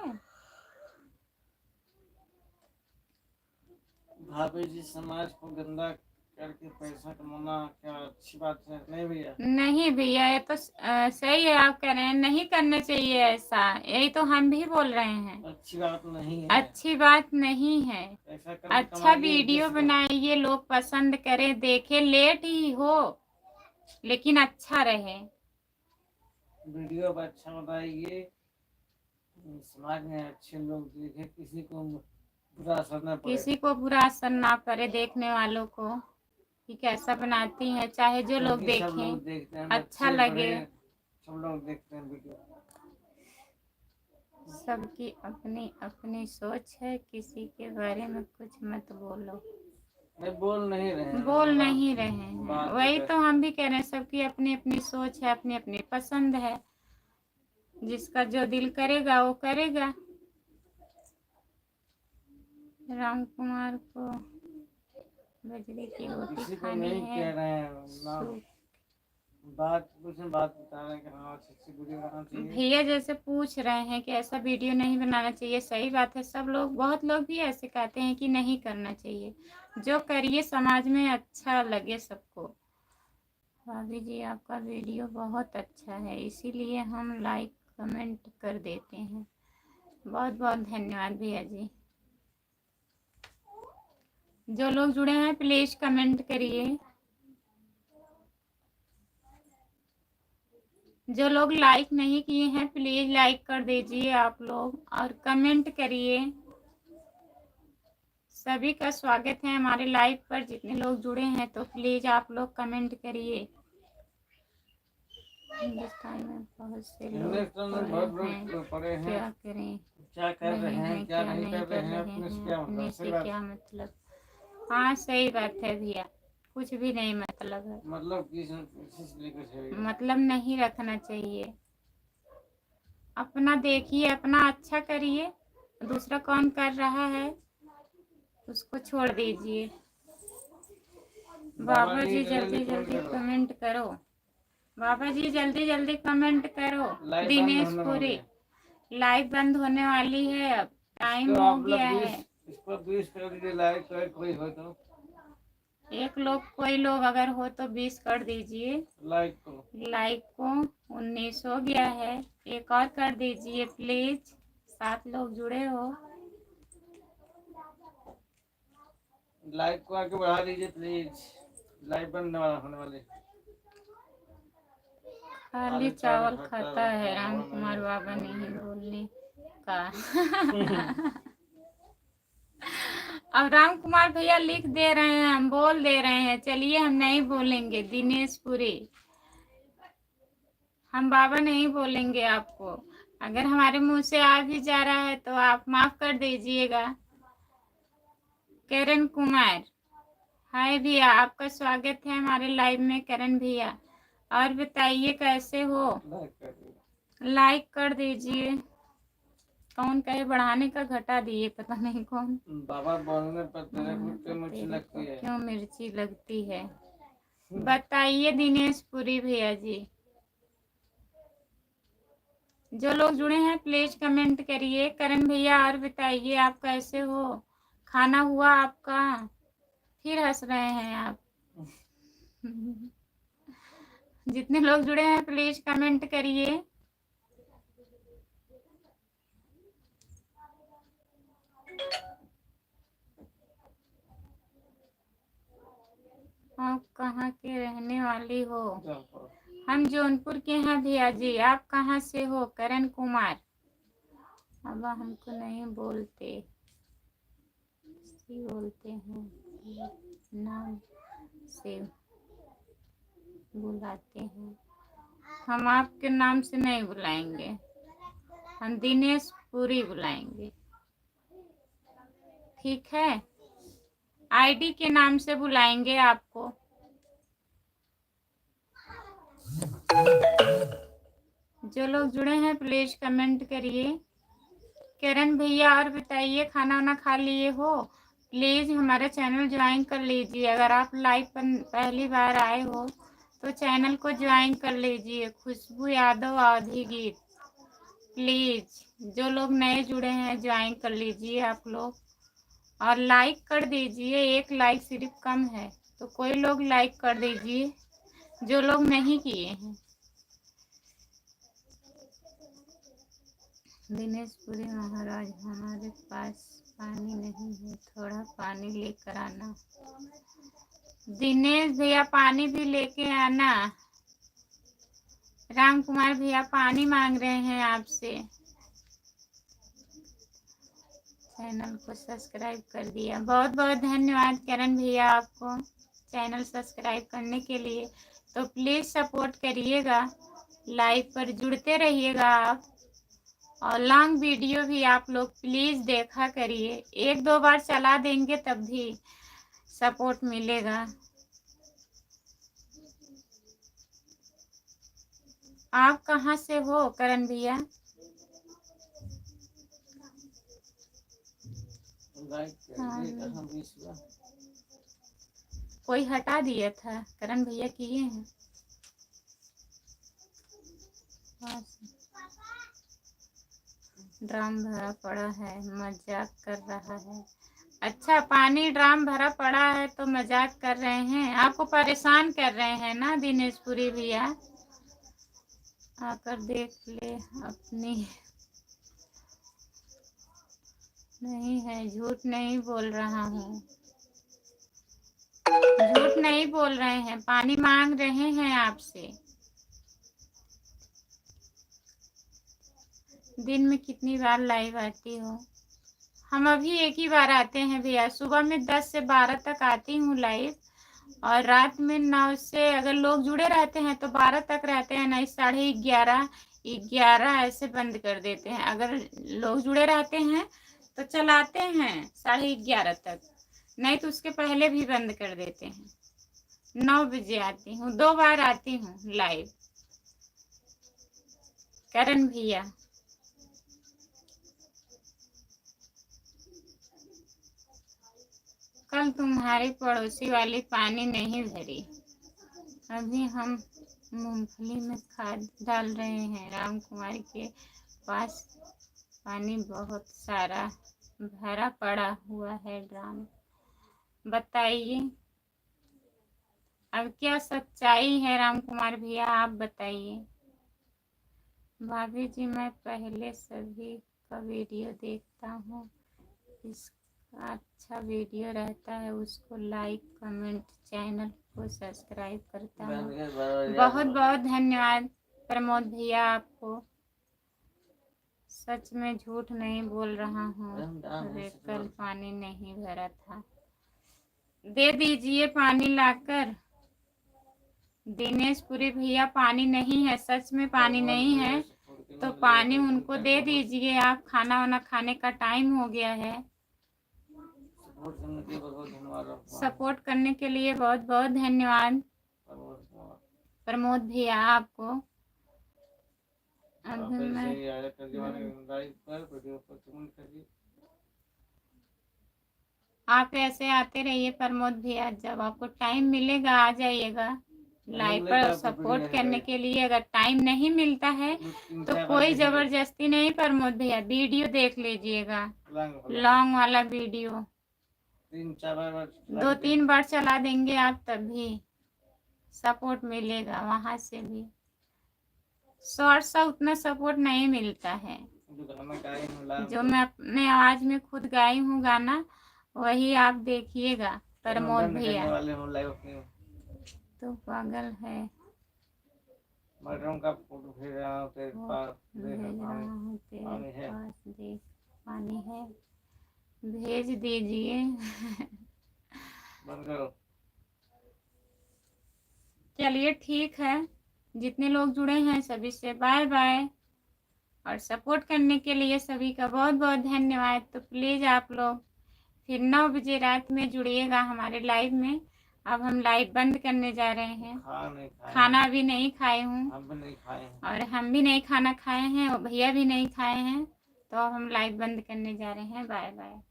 भाभी जी, समाज को गंदा करके पैसा कमाना क्या अच्छी बात है? नहीं भैया। नहीं भैया, ये तो सही है, आप कह रहे हैं नहीं करना चाहिए ऐसा, यही तो हम भी बोल रहे हैं। अच्छी बात नहीं है। अच्छी बात नहीं है। पैसा करके अच्छा कमाइए, वीडियो देश को। बनाइए, लोग पसंद करें, देखें, लेट ही हो लेकिन अच्छा रहे। वीडियो अब अच्छा बनाइए, समाज में अच्छे लोग देखे, किसी को बुरा असर न पड़े। किसी को बुरा असर ना पड़े देखने वालों को कि कैसा बनाती हैं, चाहे जो लोग क्योंकि सब देखें, लोग देखते हैं, अच्छा बच्चे लगे। बड़े सब लोग देखते हैं वीडियो। सबकी अपनी अपनी सोच है, किसी के बारे में कुछ मत बोलो। नहीं, बोल नहीं रहे हैं, बोल मतलब नहीं रहे हैं, बात वही है। तो हम भी कह रहे हैं, सबकी अपनी अपनी सोच है, अपनी अपनी पसंद है, जिसका जो दिल करेगा वो करेगा। राम कुमार को बजरे की रोटी किसी को खानी नहीं है। कह रहे हैं ना, बात कुछ बात बता रहे हैं कि हाँ अच्छी वीडियो बनाना चाहिए। भैया जैसे पूछ रहे हैं कि ऐसा वीडियो नहीं बनाना चाहिए, सही बात है, सब लोग, बहुत लोग भी ऐसे कहते हैं कि नहीं करना चाहिए। जो करिए समाज में अच्छा लगे सबको। भाभी जी, आपका वीडियो बहुत अच्छा है, इसीलिए हम लाइक कमेंट कर देते हैं। बहुत बहुत धन्यवाद भैया जी। जो लोग जुड़े हैं प्लीज कमेंट करिए। जो लोग लाइक नहीं किए हैं प्लीज लाइक कर दीजिए आप लोग, और कमेंट करिए। सभी का स्वागत है हमारे लाइव पर, जितने लोग जुड़े हैं तो प्लीज आप लोग कमेंट करिए। हिंदुस्तान में बहुत से लोग हिंदुस्तान में बहुत लोग पड़े हैं, क्या करें, क्या कर रहे हैं, क्या नहीं कर रहे हैं, अपने से क्या अपने मतलब? से सही बात। क्या मतलब? हाँ सही बात है भैया, कुछ भी नहीं मतलब है, मतलब किसी से लेकर चाहिए। मतलब नहीं रखना चाहिए। अपना देखिए, अपना अच्छा करिए, दूसरा कौन कर रहा है उसको छोड़ दीजिए। बाबा जी जल्दी जल्दी कमेंट करो, बाबा जी जल्दी जल्दी कमेंट करो। दिनेश पुरी, लाइव बंद होने वाली है, अब टाइम हो गया है। इसको 20 कर दीजिए, लाइक कर कोई हो तो। एक लोग, कोई लोग अगर हो तो 20 कर दीजिए लाइक को 19 हो गया है, एक और कर दीजिए प्लीज। 7 लोग जुड़े हो। लाइक को आगे बढ़ा दीजिए प्लीज, लाइव बंद होने वाले। खाली चावल खाता है राम कुमार बाबा, नहीं बोलने का। अब राम कुमार भैया लिख दे रहे हैं, हम बोल दे रहे हैं, चलिए हम नहीं बोलेंगे। दिनेश पुरी, हम बाबा नहीं बोलेंगे आपको, अगर हमारे मुंह से आ भी जा रहा है तो आप माफ कर दीजिएगा। करण कुमार, हाय भैया, आपका स्वागत है हमारे लाइव में करण भैया। और बताइए कैसे हो? लाइक कर दीजिए। कौन कहे बढ़ाने का, घटा दिए, पता नहीं कौन। बाबा बोलने पर तेरे को क्यों मिर्ची लगती है? क्यों मिर्ची लगती है बताइए दिनेश पुरी भैया जी। जो लोग जुड़े हैं प्लीज कमेंट करिए। करण भैया, और बताइए आप कैसे हो? खाना हुआ आपका? फिर हंस रहे हैं आप। जितने लोग जुड़े हैं प्लीज कमेंट करिए। आप कहाँ के रहने वाली हो? हम जौनपुर के हैं भैया जी, आप कहाँ से हो? करण कुमार, अब हमको नहीं बोलते, बोलते हैं नाम से बुलाते हैं, हम आपके नाम से नहीं बुलाएंगे, हम दिनेश पुरी बुलाएंगे, ठीक है? आईडी के नाम से बुलाएंगे आपको। जो लोग जुड़े हैं प्लीज कमेंट करिए। किरण भैया, और बताइए खाना वाना खा लिए हो? प्लीज़ हमारा चैनल ज्वाइन कर लीजिए। अगर आप लाइव पर पहली बार आए हो तो चैनल को ज्वाइन कर लीजिए। खुशबू यादव आधी गीत, प्लीज़ जो लोग नए जुड़े हैं ज्वाइन कर लीजिए आप लोग, और लाइक कर दीजिए। एक लाइक सिर्फ कम है, तो कोई लोग लाइक कर दीजिए जो लोग नहीं किए हैं। दिनेशपुरी महाराज, हमारे पास पानी नहीं है, थोड़ा पानी लेकर आना। दिनेश भैया पानी भी लेके आना। राम कुमार भैया पानी मांग रहे हैं आपसे। चैनल को सब्सक्राइब कर दिया, बहुत बहुत धन्यवाद करण भैया आपको चैनल सब्सक्राइब करने के लिए। तो प्लीज़ सपोर्ट करिएगा, लाइव पर जुड़ते रहिएगा आप, और लॉन्ग वीडियो भी आप लोग प्लीज़ देखा करिए। एक दो बार चला देंगे तब भी सपोर्ट मिलेगा। आप कहाँ से हो करण भैया? कोई हटा दिया था, करण भैया किए हैं। ड्राम भरा पड़ा है, मजाक कर रहा है। अच्छा, पानी ड्राम भरा पड़ा है तो मजाक कर रहे हैं, आपको परेशान कर रहे हैं ना दिनेशपुरी भैया। आकर देख ले अपनी। नहीं है, झूठ नहीं बोल रहा हूँ, झूठ नहीं बोल रहे हैं, पानी मांग रहे हैं आपसे। दिन में कितनी बार लाइव आती हो? हम अभी एक ही बार आते हैं भैया, सुबह में 10 से 12 तक आती हूँ लाइव, और रात में 9 से, अगर लोग जुड़े रहते हैं तो 12 तक रहते हैं, नहीं 11:30 11 ऐसे बंद कर देते हैं। अगर लोग जुड़े रहते हैं तो चलाते हैं 11:30 तक, नहीं तो उसके पहले भी बंद कर देते हैं। 9 बजे आती हूँ, 2 बार आती हूँ लाइव। करण भैया कल तुम्हारी पड़ोसी वाली पानी नहीं भरी, अभी हम मूंगफली में खाद डाल रहे हैं। राम कुमार के पास पानी बहुत सारा भरा पड़ा हुआ है ड्राम। बताइए अब क्या सच्चाई है राम कुमार भैया, आप बताइए। भाभी जी मैं पहले सभी का वीडियो देखता हूँ, इसका अच्छा वीडियो रहता है उसको लाइक कमेंट, चैनल को सब्सक्राइब करता हूँ। बहुत बहुत धन्यवाद प्रमोद भैया आपको। सच में झूठ नहीं बोल रहा हूँ, अरे कल पानी नहीं भरा था। दे दीजिए पानी लाकर। दिनेशपुरी भैया पानी नहीं है, सच में पानी नहीं है तो पानी उनको दे दीजिए आप, खाना वाना खाने का टाइम हो गया है। सपोर्ट करने के लिए बहुत बहुत धन्यवाद प्रमोद भैया आपको। अभी आप ऐसे आते रहिए प्रमोद भैया, जब आपको टाइम मिलेगा आ जाइएगा लाइव पर सपोर्ट करने के लिए। अगर टाइम नहीं मिलता है तो कोई जबरदस्ती नहीं प्रमोद भैया, वीडियो देख लीजिएगा, लॉन्ग वाला वीडियो 2-3 बार चला देंगे आप तभी सपोर्ट मिलेगा, वहां से भी शॉर्ट सा उतना सपोर्ट नहीं मिलता है। जो मैं अपने आवाज में खुद गाई हूँ गाना, वही आप देखिएगा प्रमोद भैया। तो पागल है, का फोटो भेज रहा हूँ तेरे पास, देख पानी है, भेज दीजिए। बंद करो। चलिए ठीक है, जितने लोग जुड़े हैं सभी से बाय बाय, और सपोर्ट करने के लिए सभी का बहुत बहुत धन्यवाद। तो प्लीज़ आप लोग फिर 9 बजे रात में जुड़िएगा हमारे लाइव में। अब हम लाइव बंद करने जा रहे हैं, खाना भी नहीं खाए हूँ, और हम भी नहीं खाना खाए हैं और भैया भी नहीं खाए हैं, तो अब हम लाइव बंद करने जा रहे हैं। Bye bye.